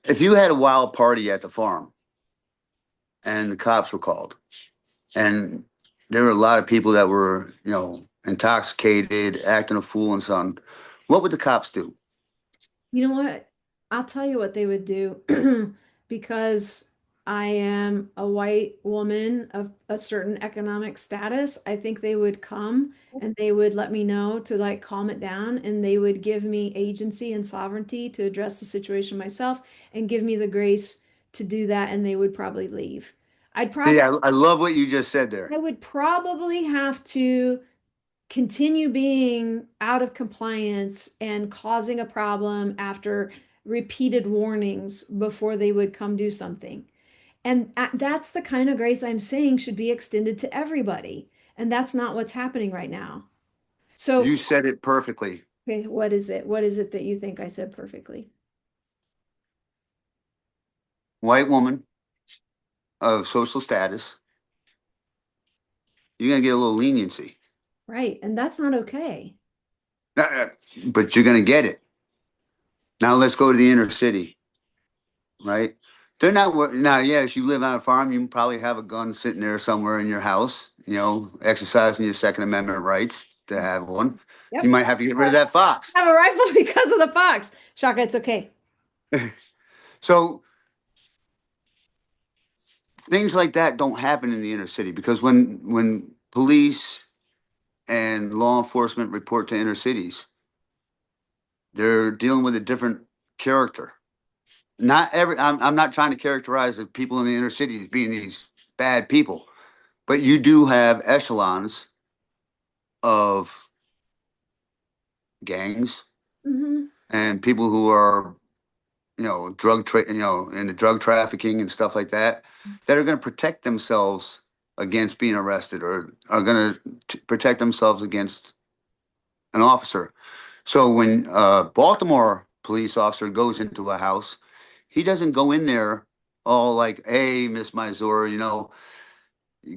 if you had a wild party at the farm and the cops were called, and there were a lot of people that were, intoxicated, acting a fool and something, what would the cops do? You know what? I'll tell you what they would do because I am a white woman of a certain economic status. I think they would come and they would let me know to like calm it down and they would give me agency and sovereignty to address the situation myself and give me the grace to do that and they would probably leave. I'd See, probably I love what you just said there. I would probably have to continue being out of compliance and causing a problem after repeated warnings before they would come do something. And that's the kind of grace I'm saying should be extended to everybody. And that's not what's happening right now. So, You said it perfectly. okay, what is it? What is it that you think I said perfectly? White woman of social status, you're gonna get a little leniency. Right. And that's not okay. Uh, but you're gonna get it. Now let's go to the inner city, right? They're not now. Yes, you live on a farm. You probably have a gun sitting there somewhere in your house. Exercising your Second Amendment rights to have one. You Yep. might have to get rid of that fox. I have a rifle because of the fox. Shaka, it's okay. So things like that don't happen in the inner city because when police and law enforcement report to inner cities, they're dealing with a different character. Not every. I'm not trying to characterize the people in the inner city as being these bad people, but you do have echelons of gangs Hmm. and people who are, in the drug trafficking and stuff like that, that are going to protect themselves against being arrested or are going to protect themselves against an officer. So when a Baltimore police officer goes into a house, he doesn't go in there all like, "Hey, Miss Mizeur, you're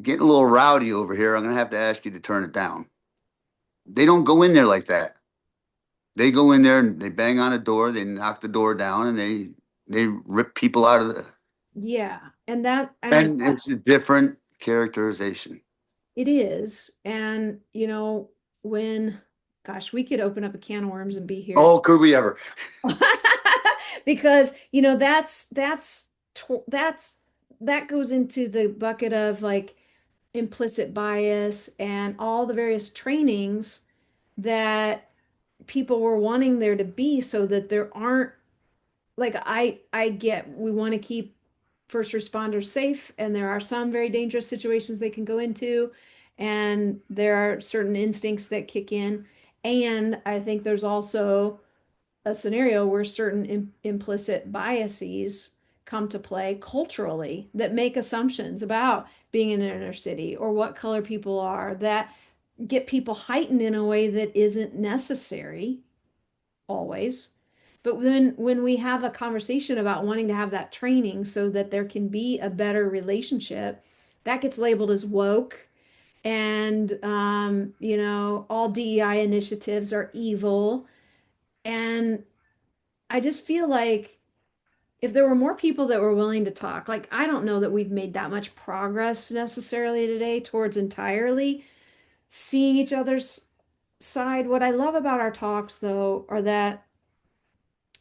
getting a little rowdy over here. I'm gonna have to ask you to turn it down." They don't go in there like that. They go in there and they bang on a door, they knock the door down, and they rip people out of the. Yeah. And I And it's a different characterization. It is. And, when, gosh, we could open up a can of worms and be here. Oh, could we ever? Because, that's that goes into the bucket of like implicit bias and all the various trainings that people were wanting there to be so that there aren't like I get we want to keep first responders safe and there are some very dangerous situations they can go into and there are certain instincts that kick in and I think there's also a scenario where certain implicit biases come to play culturally that make assumptions about being in an inner city or what color people are that get people heightened in a way that isn't necessary always. But then when we have a conversation about wanting to have that training so that there can be a better relationship, that gets labeled as woke. And, all DEI initiatives are evil. And I just feel like if there were more people that were willing to talk, like I don't know that we've made that much progress necessarily today towards entirely seeing each other's side. What I love about our talks, though, are that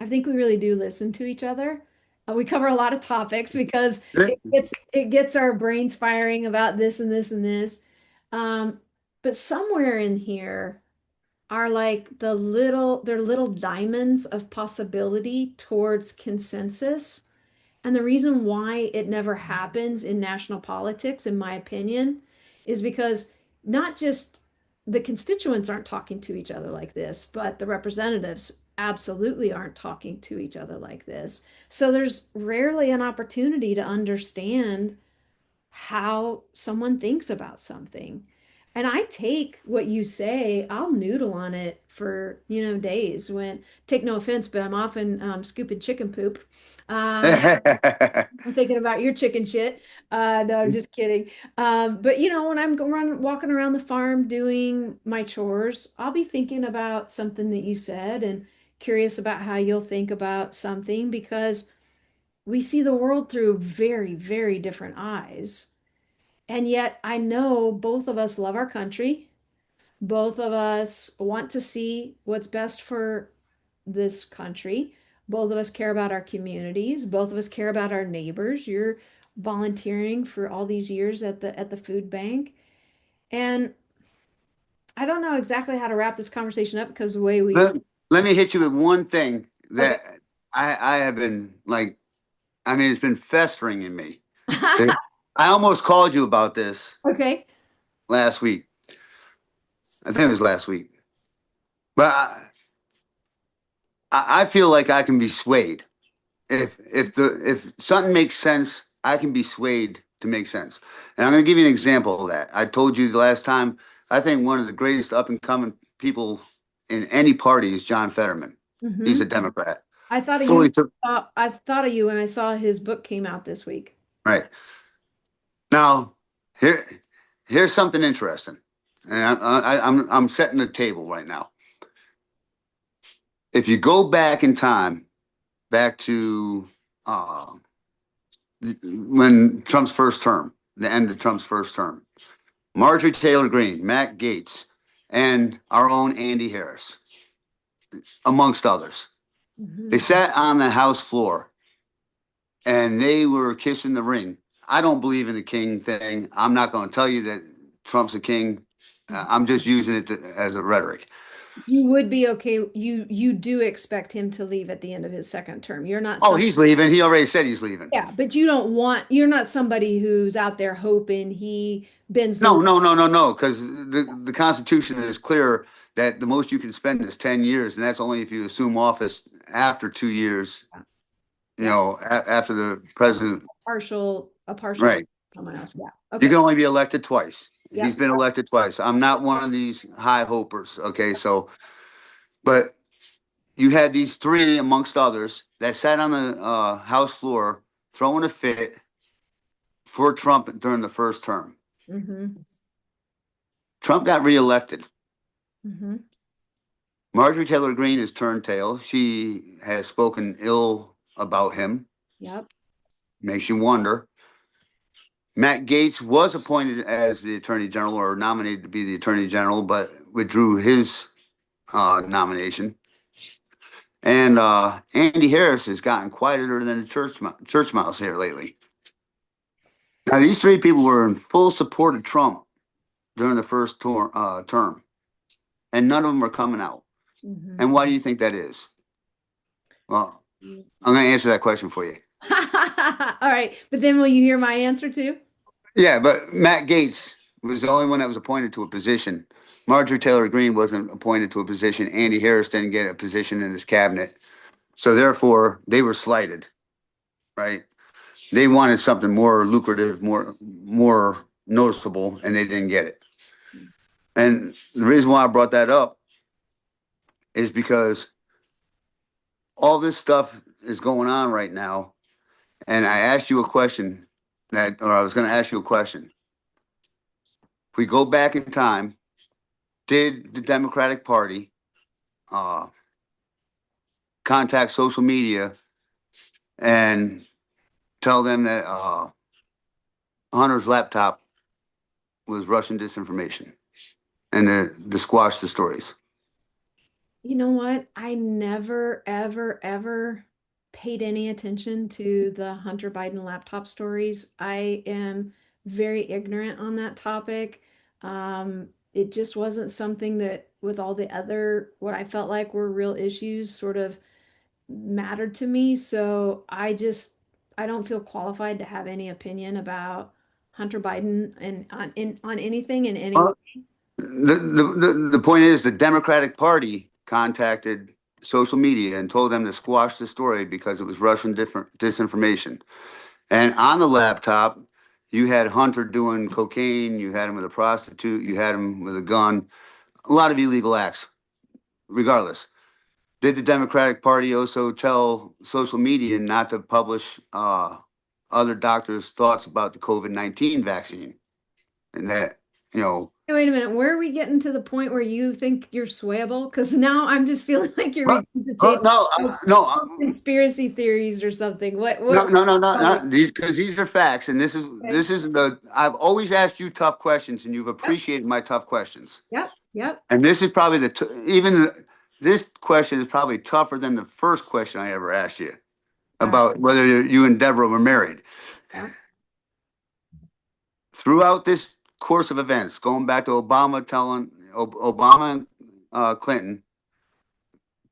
I think we really do listen to each other. We cover a lot of topics because it gets our brains firing about this and this and this. Um, but somewhere in here are like they're little diamonds of possibility towards consensus. And the reason why it never happens in national politics, in my opinion, is because not just the constituents aren't talking to each other like this, but the representatives absolutely aren't talking to each other like this. So there's rarely an opportunity to understand how someone thinks about something. And I take what you say, I'll noodle on it for, days when, take no offense, but I'm often scooping chicken poop. Um, I'm thinking about your chicken shit. No, I'm just kidding. But when I'm walking around the farm doing my chores, I'll be thinking about something that you said and curious about how you'll think about something because we see the world through very, very different eyes. And yet I know both of us love our country. Both of us want to see what's best for this country. Both of us care about our communities. Both of us care about our neighbors. You're volunteering for all these years at the food bank. And I don't know exactly how to wrap this conversation up because the way we let, let me hit you with one thing okay. that I have been like, I mean, it's been festering in me. That- I almost called you about this Okay. last week. I think it was last week. But I feel like I can be swayed. If something makes sense, I can be swayed to make sense. And I'm going to give you an example of that. I told you the last time. I think one of the greatest up and coming people in any party is John Fetterman. He's Hmm. a Democrat. I thought of you. Fully took I thought of you when I saw his book came out this week. right now. Here, here's something interesting, and I'm setting the table right now. If you go back in time, back to uh, when Trump's first term, the end of Trump's first term, Marjorie Taylor Greene, Matt Gaetz, and our own Andy Harris, amongst others. They Hmm. sat on the House floor and they were kissing the ring. I don't believe in the king thing. I'm not going to tell you that Trump's a king. I'm just using it as a rhetoric. You would be okay. You do expect him to leave at the end of his second term. You're not Oh, some he's leaving. He already said he's leaving. yeah, but you're not somebody who's out there hoping he bends the No, no, no, no, no, because the Constitution is clear that the most you can spend is 10 years, and that's only if you assume office after 2 years, yeah, after the president. a partial Right. someone else. Yeah. You Okay. can only be elected twice. He's Yep. been elected twice. I'm not one of these high hopers. Okay. So, but you had these three, amongst others, that sat on the House floor throwing a fit for Trump during the first term. Mm-hmm. Trump got reelected. Mm-hmm. Marjorie Taylor Greene is turned tail. She has spoken ill about him. Yep. Makes you wonder. Matt Gaetz was appointed as the attorney general or nominated to be the attorney general, but withdrew his nomination. And Andy Harris has gotten quieter than a church mouse here lately. Now, these three people were in full support of Trump during the first term, and none of them are coming out. Mm-hmm. And why do you think that is? Well, I'm going to answer that question for you. All right, but then will you hear my answer too? Yeah, but Matt Gaetz was the only one that was appointed to a position. Marjorie Taylor Greene wasn't appointed to a position. Andy Harris didn't get a position in his cabinet. So therefore, they were slighted, right? They wanted something more lucrative, more noticeable, and they didn't get it. And the reason why I brought that up is because all this stuff is going on right now. And I asked you a question or I was going to ask you a question. If we go back in time, did the Democratic Party uh, contact social media and tell them that Hunter's laptop was Russian disinformation and to squash the stories? You know what? I never, ever, ever paid any attention to the Hunter Biden laptop stories. I am very ignorant on that topic. It just wasn't something that, with all the other, what I felt like were real issues, sort of mattered to me. So I don't feel qualified to have any opinion about Hunter Biden and on anything in any way. Well, the point is the Democratic Party contacted social media and told them to squash the story because it was Russian different disinformation. And on the laptop, you had Hunter doing cocaine, you had him with a prostitute, you had him with a gun, a lot of illegal acts, regardless. Did the Democratic Party also tell social media not to publish other doctors' thoughts about the COVID-19 vaccine? And that, you know, Hey, wait a minute, where are we getting to the point where you think you're swayable? Because now I'm just feeling like you're well, well, regurgitating no, like no, conspiracy theories or something. no, What? no, no, no, Oh, no. These because these are facts, and okay. this is the. I've always asked you tough questions, and you've Yep, appreciated my tough questions. yep, yep. And this is probably this question is probably tougher than the first question I ever asked you Uh, about whether you and Deborah were married. yeah. Throughout this course of events, going back to Obama telling Obama and Clinton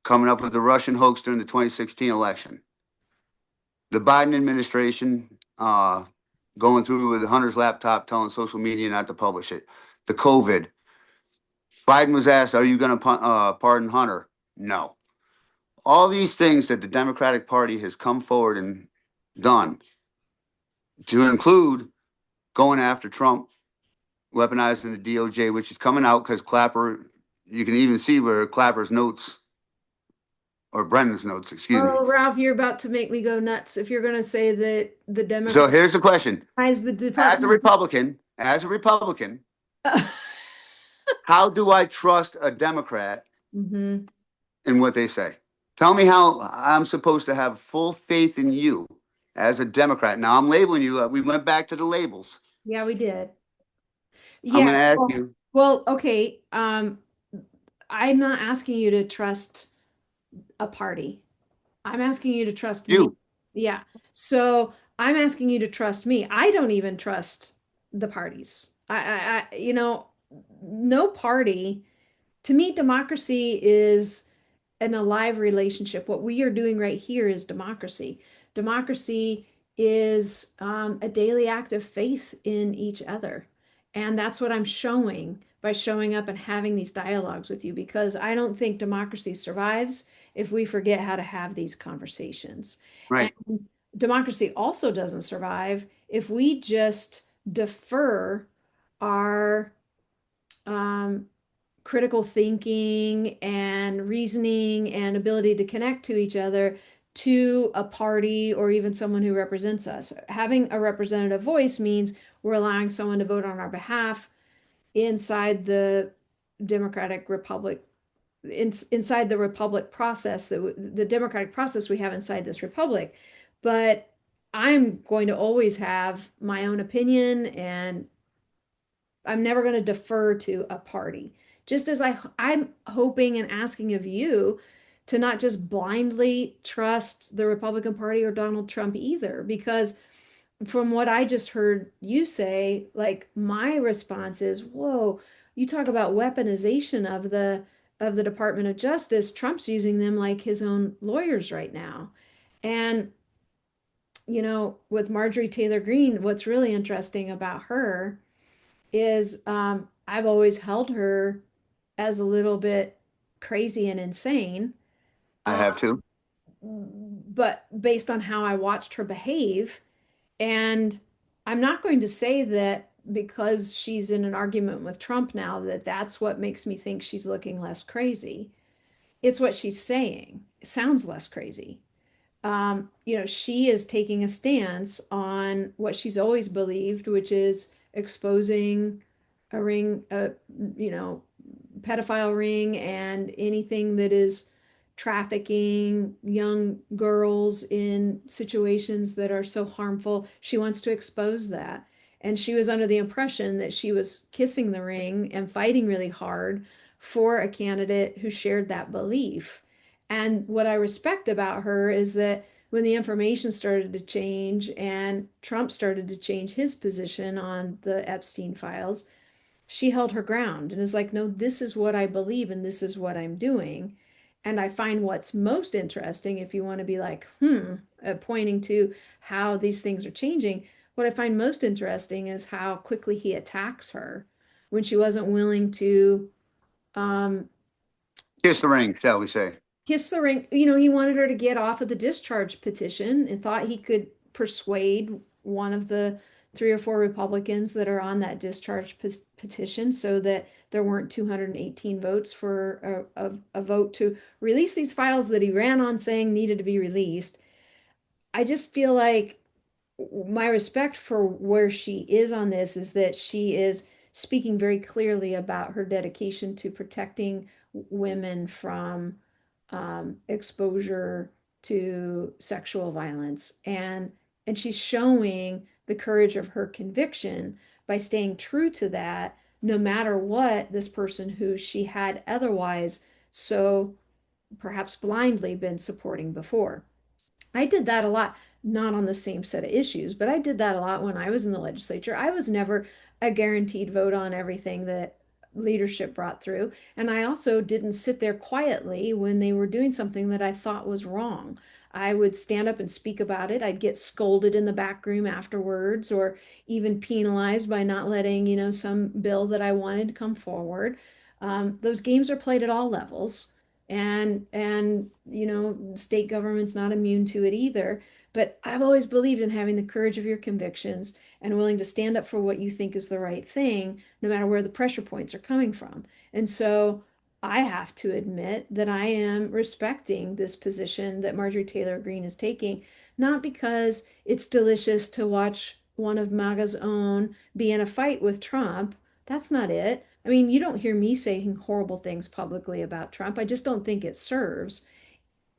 coming up with the Russian hoax during the 2016 election, the Biden administration going through with Hunter's laptop telling social media not to publish it, the COVID. Biden was asked, "Are you going to pardon Hunter?" No. All these things that the Democratic Party has come forward and done, to include going after Trump, weaponizing the DOJ, which is coming out because Clapper, you can even see where Clapper's notes, or Brendan's notes, excuse me. Oh, Ralph, you're about to make me go nuts if you're going to say that the So Democrats here's the question. the As a Department. Republican, as a Republican, how do I trust a Democrat Hmm. in what they say? Tell me how I'm supposed to have full faith in you as a Democrat. Now I'm labeling you. We went back to the labels. Yeah, we did. I'm Yeah. going to ask Well, you, well, okay. I'm not asking you to trust a party. I'm asking you to trust me. you, Yeah. So I'm asking you to trust me. I don't even trust the parties. No party. To me, democracy is an alive relationship. What we are doing right here is democracy. Democracy is a daily act of faith in each other. And that's what I'm showing by showing up and having these dialogues with you, because I don't think democracy survives if we forget how to have these conversations. And right? democracy also doesn't survive if we just defer our um, critical thinking and reasoning and ability to connect to each other to a party or even someone who represents us. Having a representative voice means we're allowing someone to vote on our behalf inside the Democratic Republic, inside the Republic process, the democratic process we have inside this Republic. But I'm going to always have my own opinion, and I'm never going to defer to a party. Just as I'm hoping and asking of you to not just blindly trust the Republican Party or Donald Trump either, because from what I just heard you say, like my response is, whoa, you talk about weaponization of the Department of Justice. Trump's using them like his own lawyers right now. And with Marjorie Taylor Greene, what's really interesting about her is I've always held her as a little bit crazy and insane. I Uh, have to. but based on how I watched her behave, and I'm not going to say that because she's in an argument with Trump now that that's what makes me think she's looking less crazy. It's what she's saying. It sounds less crazy. She is taking a stance on what she's always believed, which is exposing a ring, you know, pedophile ring and anything that is trafficking young girls in situations that are so harmful. She wants to expose that. And she was under the impression that she was kissing the ring and fighting really hard for a candidate who shared that belief. And what I respect about her is that when the information started to change and Trump started to change his position on the Epstein files, she held her ground and is like, no, this is what I believe and this is what I'm doing. And I find what's most interesting, if you want to be like, pointing to how these things are changing, what I find most interesting is how quickly he attacks her when she wasn't willing to um, Kiss the ring, shall we say. kiss the ring. You know, he wanted her to get off of the discharge petition and thought he could persuade one of the three or four Republicans that are on that discharge petition so that there weren't 218 votes for a vote to release these files that he ran on saying needed to be released. I just feel like my respect for where she is on this is that she is speaking very clearly about her dedication to protecting women from exposure to sexual violence, and she's showing the courage of her conviction by staying true to that, no matter what this person who she had otherwise so perhaps blindly been supporting before. I did that a lot, not on the same set of issues, but I did that a lot when I was in the legislature. I was never a guaranteed vote on everything that leadership brought through. And I also didn't sit there quietly when they were doing something that I thought was wrong. I would stand up and speak about it. I'd get scolded in the back room afterwards, or even penalized by not letting, some bill that I wanted come forward. Those games are played at all levels, and state government's not immune to it either, but I've always believed in having the courage of your convictions and willing to stand up for what you think is the right thing, no matter where the pressure points are coming from. And so I have to admit that I am respecting this position that Marjorie Taylor Greene is taking, not because it's delicious to watch one of MAGA's own be in a fight with Trump. That's not it. I mean, you don't hear me saying horrible things publicly about Trump. I just don't think it serves,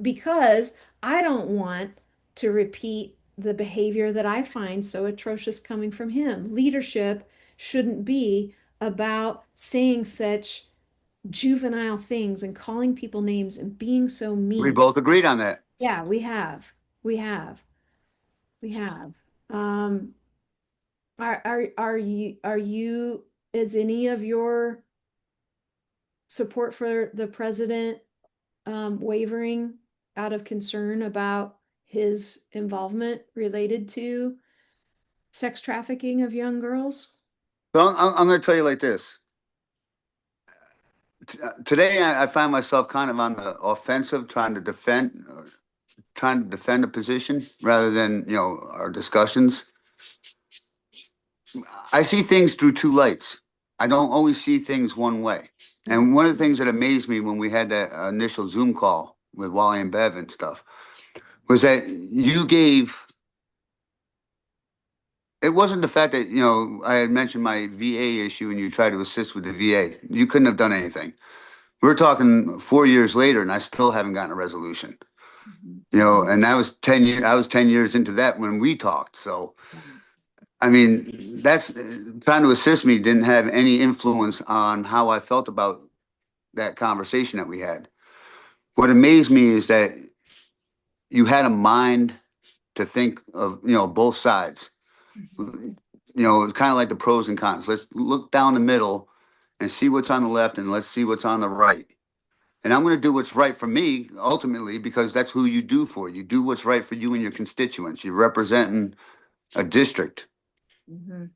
because I don't want to repeat the behavior that I find so atrocious coming from him. Leadership shouldn't be about saying such juvenile things and calling people names and being so We mean. both agreed on that. Yeah, we have. We have. We have. Um, are you is any of your support for the president wavering out of concern about his involvement related to sex trafficking of young girls? So I'm going to tell you like this. Today, I find myself kind of on the offensive, trying to defend a position rather than, our discussions. I see things through two lights. I don't always see things one way. And one of the things that amazed me when we had that initial Zoom call with Wally and Bev and stuff was that it wasn't the fact that, I had mentioned my VA issue and you tried to assist with the VA. You couldn't have done anything. We're talking 4 years later and I still haven't gotten a resolution. And that was 10 years, I was 10 years into that when we talked. So, I mean, that's trying to assist me didn't have any influence on how I felt about that conversation that we had. What amazed me is that you had a mind to think of, both sides. It's kind of like the pros and cons. Let's look down the middle and see what's on the left and let's see what's on the right. And I'm going to do what's right for me ultimately because that's who you do for. You do what's right for you and your constituents. You're representing a district. Mhm.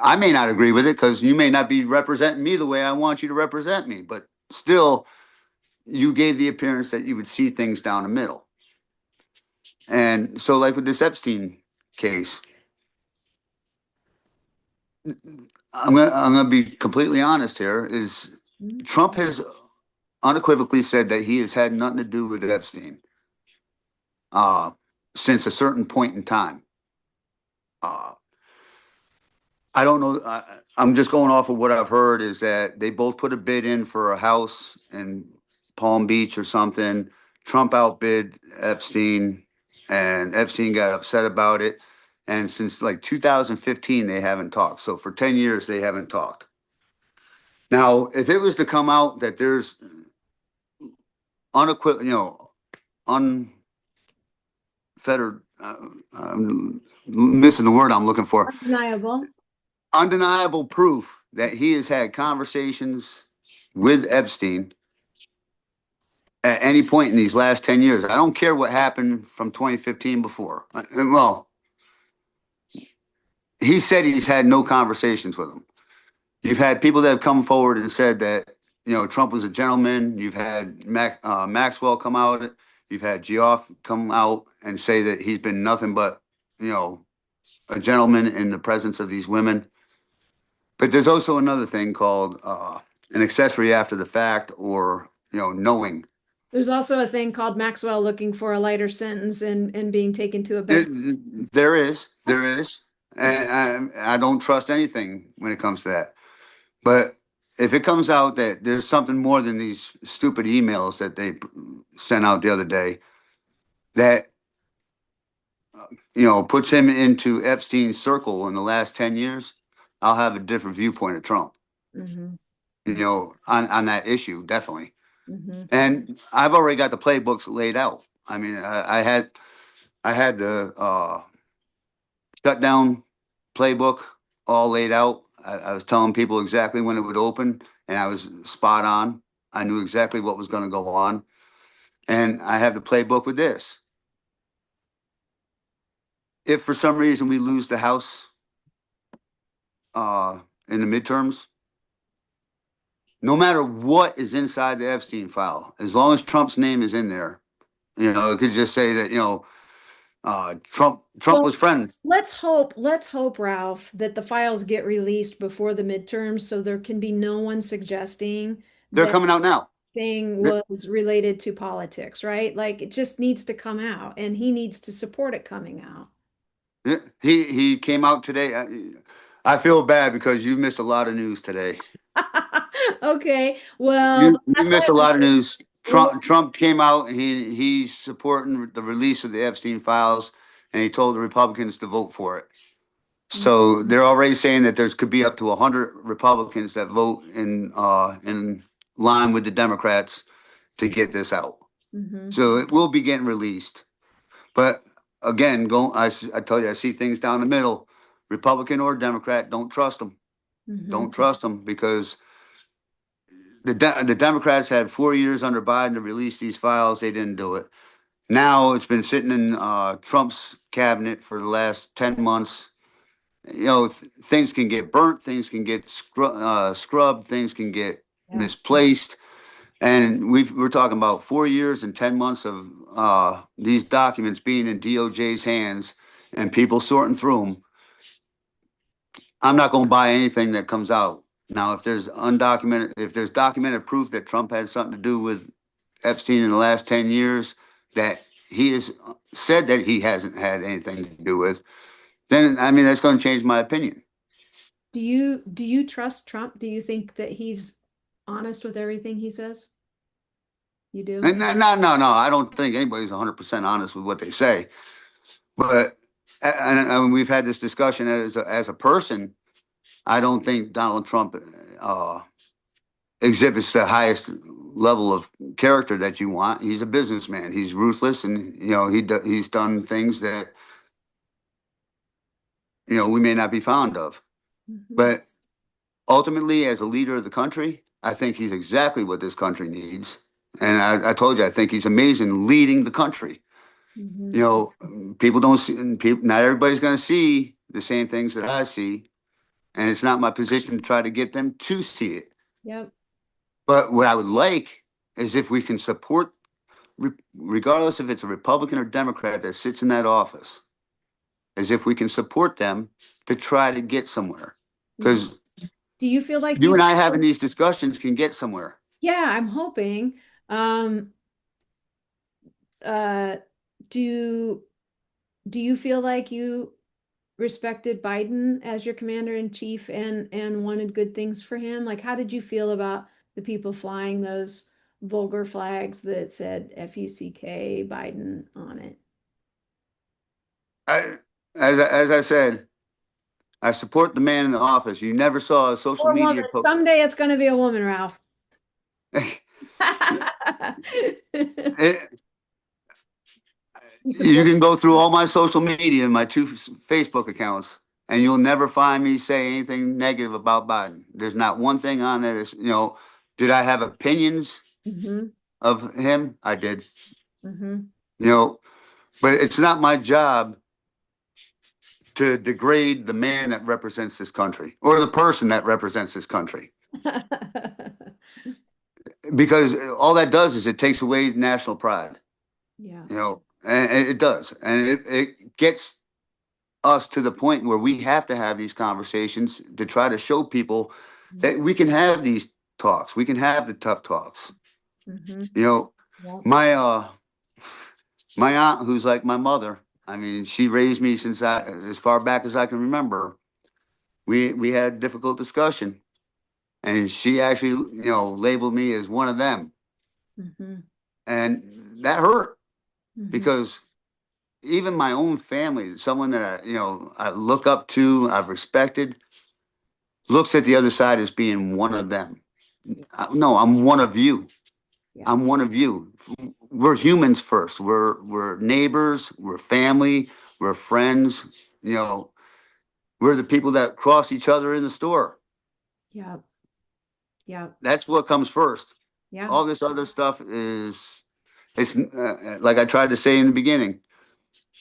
I may not agree with it because you may not be representing me the way I want you to represent me, but still, you gave the appearance that you would see things down the middle. And so, like with this Epstein case, I'm gonna be completely honest here. Is Trump has unequivocally said that he has had nothing to do with Epstein uh, since a certain point in time. Uh, I don't know. I'm just going off of what I've heard is that they both put a bid in for a house in Palm Beach or something. Trump outbid Epstein, and Epstein got upset about it. And since like 2015, they haven't talked. So for 10 years, they haven't talked. Now, if it was to come out that there's unequivocal, unfettered, I'm missing the word I'm looking for, Undeniable. undeniable proof that he has had conversations with Epstein, at any point in these last 10 years. I don't care what happened from 2015 before. Well, he said he's had no conversations with him. You've had people that have come forward and said that, Trump was a gentleman. You've had Maxwell come out. You've had Geoff come out and say that he's been nothing but, a gentleman in the presence of these women. But there's also another thing called an accessory after the fact, or, knowing. There's also a thing called Maxwell looking for a lighter sentence and being taken to a There, better. there is. And I don't trust anything when it comes to that. But if it comes out that there's something more than these stupid emails that they sent out the other day that, puts him into Epstein's circle in the last 10 years, I'll have a different viewpoint of Trump, Mm-hmm. on that issue, definitely. Mm-hmm. And I've already got the playbooks laid out. I mean, I had the shutdown playbook all laid out. I was telling people exactly when it would open, and I was spot on. I knew exactly what was going to go on. And I have the playbook with this. If for some reason we lose the House in the midterms, no matter what is inside the Epstein file, as long as Trump's name is in there, it could just say that, Trump Well, was friends. let's hope, Ralph, that the files get released before the midterms so there can be no one suggesting They're that coming out now. thing was related to politics, right? Like it just needs to come out and he needs to support it coming out. Yeah, he came out today. I feel bad because you missed a lot of news today. Okay, well, You that's why missed a lot of news. well, Trump came out and he's supporting the release of the Epstein files, and he told the Republicans to vote for it. So they're already saying that there's could be up to 100 Republicans that vote in line with the Democrats to get this out. Mhm, So it will be getting released. But again, I tell you, I see things down the middle. Republican or Democrat, don't trust them. mhm, Don't trust them because the Democrats had 4 years under Biden to release these files. They didn't do it. Now it's been sitting in Trump's cabinet for the last 10 months. Things can get burnt, things can get scrubbed, things can get yeah. misplaced. And we're talking about 4 years and 10 months of these documents being in DOJ's hands and people sorting through them. I'm not going to buy anything that comes out. Now, if there's documented proof that Trump had something to do with Epstein in the last 10 years, that he has said that he hasn't had anything to do with, then, I mean, that's going to change my opinion. Do you trust Trump? Do you think that he's honest with everything he says? You do? And no, I don't think anybody's 100% honest with what they say. But, and we've had this discussion as a person. I don't think Donald Trump exhibits the highest level of character that you want. He's a businessman. He's ruthless, and he's done things that we may not be fond of. Mhm, But ultimately, as a leader of the country, I think he's exactly what this country needs. And I told you, I think he's amazing leading the country. mhm. You know, people don't see, and people, not everybody's going to see the same things that I see, and it's not my position to try to get them to see it. Yep. But what I would like is if we can support, regardless if it's a Republican or Democrat that sits in that office, as if we can support them to try to get somewhere. Mhm. Because Do you feel like you you and I having these discussions can get somewhere. Yeah, I'm hoping. Um, uh, do do you feel like you respected Biden as your commander in chief and wanted good things for him? Like, how did you feel about the people flying those vulgar flags that said FUCK Biden on it? I, as I said, I support the man in the office. You never saw a social Or media woman. post. Someday it's going to be a woman, Ralph. You You support? can go through all my social media and my two Facebook accounts, and you'll never find me say anything negative about Biden. There's not one thing on there that's, did I have opinions? Hmm. of him, I did. Hmm. You know, but it's not my job to degrade the man that represents this country or the person that represents this country, because all that does is it takes away national pride. Yeah. And it does, and it gets us to the point where we have to have these conversations to try to show people that we can have these talks, we can have the tough talks. Mm-hmm. You know, Yeah. my my aunt, who's like my mother, I mean, she raised me since as far back as I can remember. We had difficult discussion, and she actually, labeled me as one of them, Mm-hmm. and that hurt Mm-hmm. because even my own family, someone that I look up to, I've respected, looks at the other side as being one of them. No, I'm one of you. Yeah. I'm one of you. We're humans first. We're neighbors. We're family. We're friends. You know, we're the people that cross each other in the store. Yeah. Yeah. That's what comes first. Yeah. All this other stuff is it's like I tried to say in the beginning.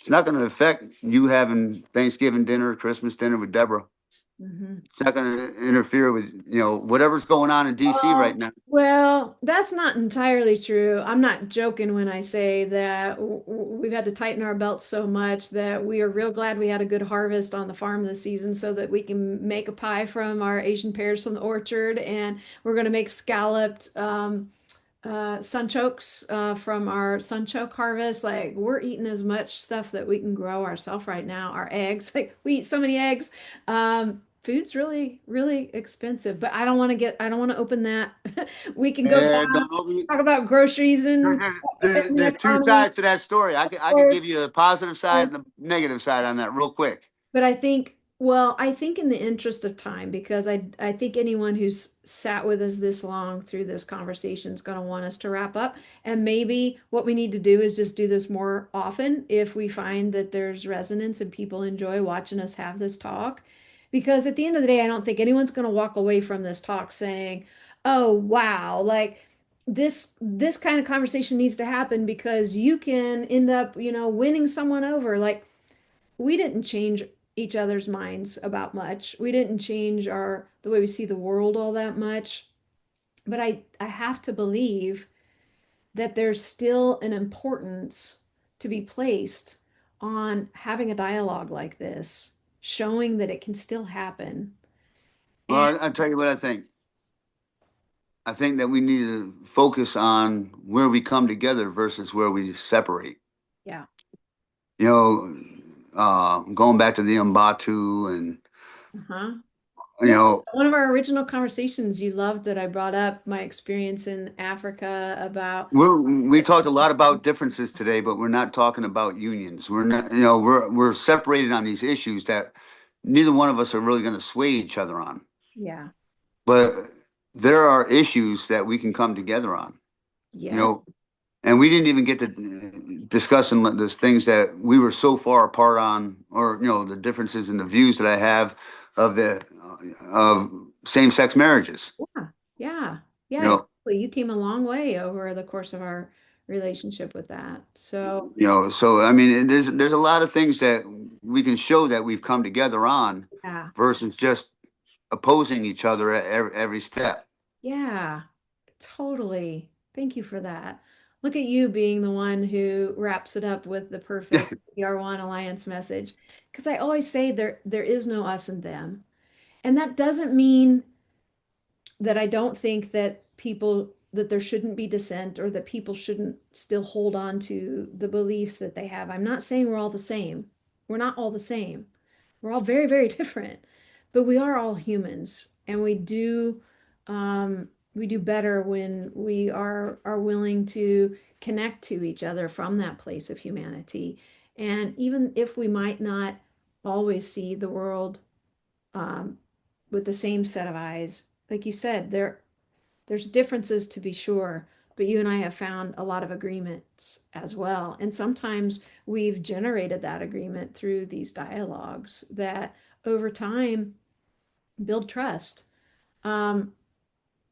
It's not going to affect you having Thanksgiving dinner, Christmas dinner with Deborah. Mm-hmm. It's not going to interfere with whatever's going on in DC right now. Well, that's not entirely true. I'm not joking when I say that we've had to tighten our belts so much that we are real glad we had a good harvest on the farm this season so that we can make a pie from our Asian pears from the orchard, and we're going to make scalloped sunchokes from our sunchoke harvest. Like we're eating as much stuff that we can grow ourselves right now. Our eggs, like we eat so many eggs. Food's really, really expensive, but I don't want to open that. We can go And down, don't open, talk about groceries and, and the there's two economy, sides to that story. of I could give course. you a positive side and a negative side on that real quick. But I think, well, I think in the interest of time, because I think anyone who's sat with us this long through this conversation is going to want us to wrap up. And maybe what we need to do is just do this more often if we find that there's resonance and people enjoy watching us have this talk. Because at the end of the day, I don't think anyone's going to walk away from this talk saying, "Oh, wow, like this kind of conversation needs to happen because you can end up, winning someone over." Like we didn't change each other's minds about much. We didn't change our the way we see the world all that much. But I have to believe that there's still an importance to be placed on having a dialogue like this, showing that it can still happen. Well, And I'll tell you what I think. I think that we need to focus on where we come together versus where we separate. yeah. You know, going back to the Umbatu and, Uh-huh. you Yeah. know, One of our original conversations, you loved that I brought up my experience in Africa about we talked a lot about differences today, but we're not talking about unions. We're not, we're separated on these issues that neither one of us are really going to sway each other on. yeah. But there are issues that we can come together on, you Yeah. know, and we didn't even get to discussing those things that we were so far apart on, or the differences in the views that I have of the of same-sex marriages. Yeah, yeah, You yeah, know, exactly. You came a long way over the course of our relationship with that. So, so I mean, there's a lot of things that we can show that we've come together on, yeah, versus just opposing each other at every step. yeah, totally. Thank you for that. Look at you being the one who wraps it up with the perfect WeAreOne Alliance message. Because I always say there is no us and them. And that doesn't mean that I don't think that that there shouldn't be dissent or that people shouldn't still hold on to the beliefs that they have. I'm not saying we're all the same. We're not all the same. We're all very, very different, but we are all humans, and we do better when we are willing to connect to each other from that place of humanity. And even if we might not always see the world um, with the same set of eyes, like you said, there's differences to be sure, but you and I have found a lot of agreements as well. And sometimes we've generated that agreement through these dialogues that over time build trust. Um,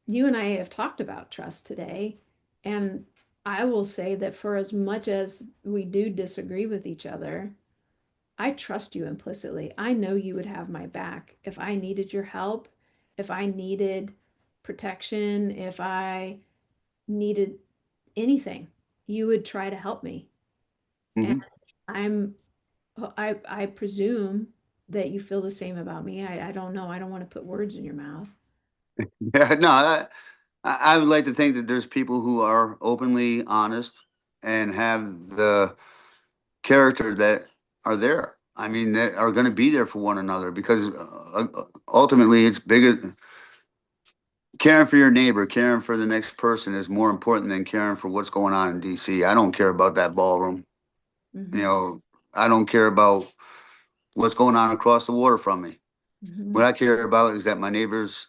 you and I have talked about trust today, and I will say that for as much as we do disagree with each other, I trust you implicitly. I know you would have my back if I needed your help, if I needed protection, if I needed anything, you would try to help me. And Hmm. I'm I presume that you feel the same about me. I don't know. I don't want to put words in your mouth. Yeah, no, I would like to think that there's people who are openly honest and have the character that are there. I mean, that are going to be there for one another because ultimately it's bigger. Caring for your neighbor, caring for the next person is more important than caring for what's going on in DC. I don't care about that ballroom. You Hmm. know, I don't care about what's going on across the water from me. Hmm. What I care about is that my neighbors,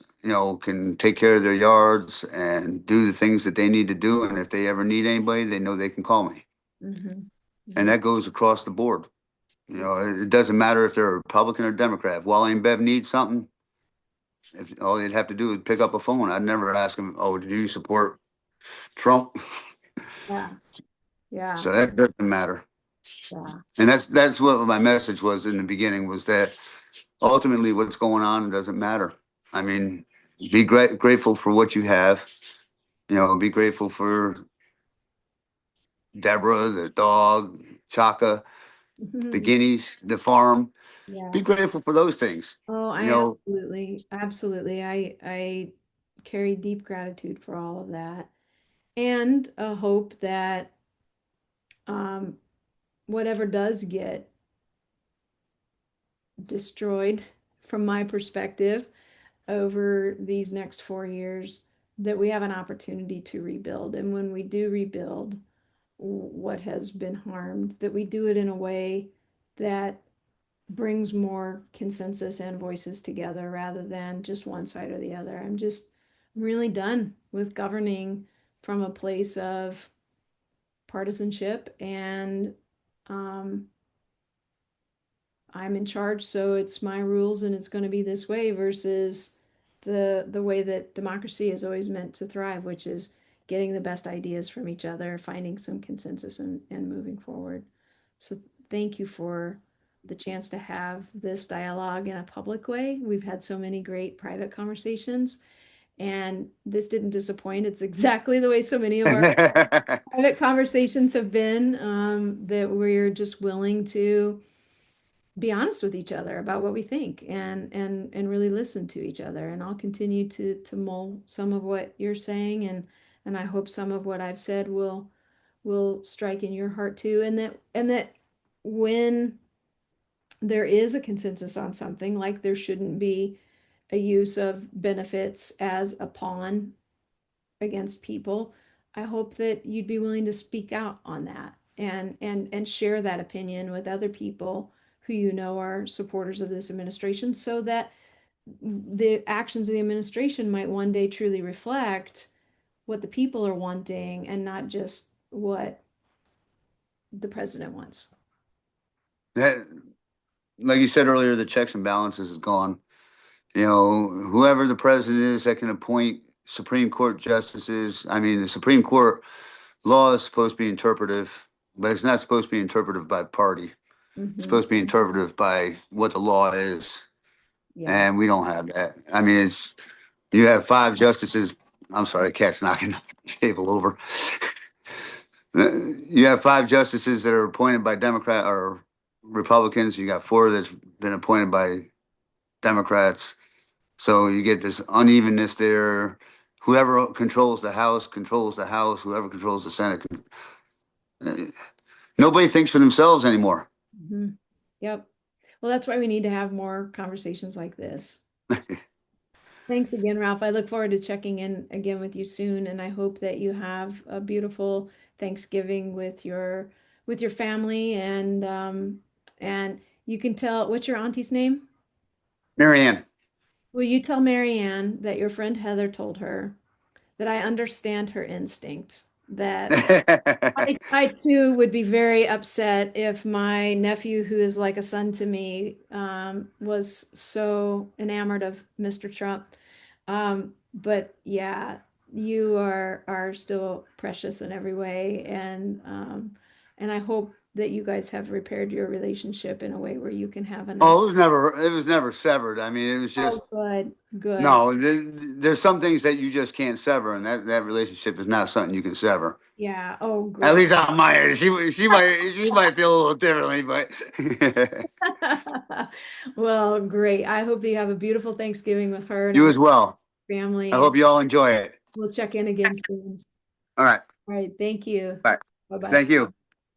can take care of their yards and do the things that they need to do. And if they ever need anybody, they know they can call me. Hmm. And Hmm. that goes across the board. It doesn't matter if they're a Republican or Democrat. If Wally and Bev need something, if all they'd have to do is pick up a phone. I'd never ask them, "Oh, do you support Trump?" Yeah. Yeah. So that doesn't matter. Yeah. And that's what my message was in the beginning was that ultimately what's going on doesn't matter. I mean, be grateful for what you have. Be grateful for Deborah, the dog, Chaka, the Mhm. guineas, the farm. Be Yeah. grateful for those things. Oh, You I know, absolutely. I carry deep gratitude for all of that and a hope that um, whatever does get destroyed from my perspective over these next 4 years, that we have an opportunity to rebuild. And when we do rebuild what has been harmed, that we do it in a way that brings more consensus and voices together rather than just one side or the other. I'm really done with governing from a place of partisanship and um, I'm in charge, so it's my rules and it's going to be this way versus the way that democracy is always meant to thrive, which is getting the best ideas from each other, finding some consensus and moving forward. So thank you for the chance to have this dialogue in a public way. We've had so many great private conversations, and this didn't disappoint. It's exactly the way so many of our private conversations have been, that we're just willing to be honest with each other about what we think and really listen to each other. And I'll continue to mull some of what you're saying, and I hope some of what I've said will strike in your heart too, and that when there is a consensus on something, like there shouldn't be a use of benefits as a pawn against people, I hope that you'd be willing to speak out on that and share that opinion with other people who you know are supporters of this administration, so that the actions of the administration might one day truly reflect what the people are wanting and not just what the president wants. that, like you said earlier, the checks and balances is gone. Whoever the president is that can appoint Supreme Court justices. I mean, the Supreme Court law is supposed to be interpretive, but it's not supposed to be interpretive by party. It's Hmm. supposed to be interpretive by what the law is, Yeah. and we don't have that. I mean, you have five justices. I'm sorry, the cat's knocking the table over. You have five justices that are appointed by Democrat or Republicans. You got four that's been appointed by Democrats. So you get this unevenness there. Whoever controls the House controls the House. Whoever controls the Senate. Nobody thinks for themselves anymore. Hmm. Yep. Well, that's why we need to have more conversations like this. Thanks again, Ralph. I look forward to checking in again with you soon, and I hope that you have a beautiful Thanksgiving with your family, and you can tell what's your auntie's name? Marianne. Will you tell Marianne that your friend Heather told her that I understand her instinct, that I too would be very upset if my nephew, who is like a son to me, was so enamored of Mr. Trump. But yeah, you are still precious in every way, and I hope that you guys have repaired your relationship in a way where you can have a nice. Oh, it was never severed. I mean, it was just, Oh, good, good. no, there's some things that you just can't sever, and that relationship is not something you can sever. Yeah. Oh, At great. least on my end. She might feel a little differently, but Well, great. I hope that you have a beautiful Thanksgiving with her and you every as well. I family, and hope you all enjoy it. we'll check in again soon. All right. All right. Thank you. Bye. Bye bye. Thank you.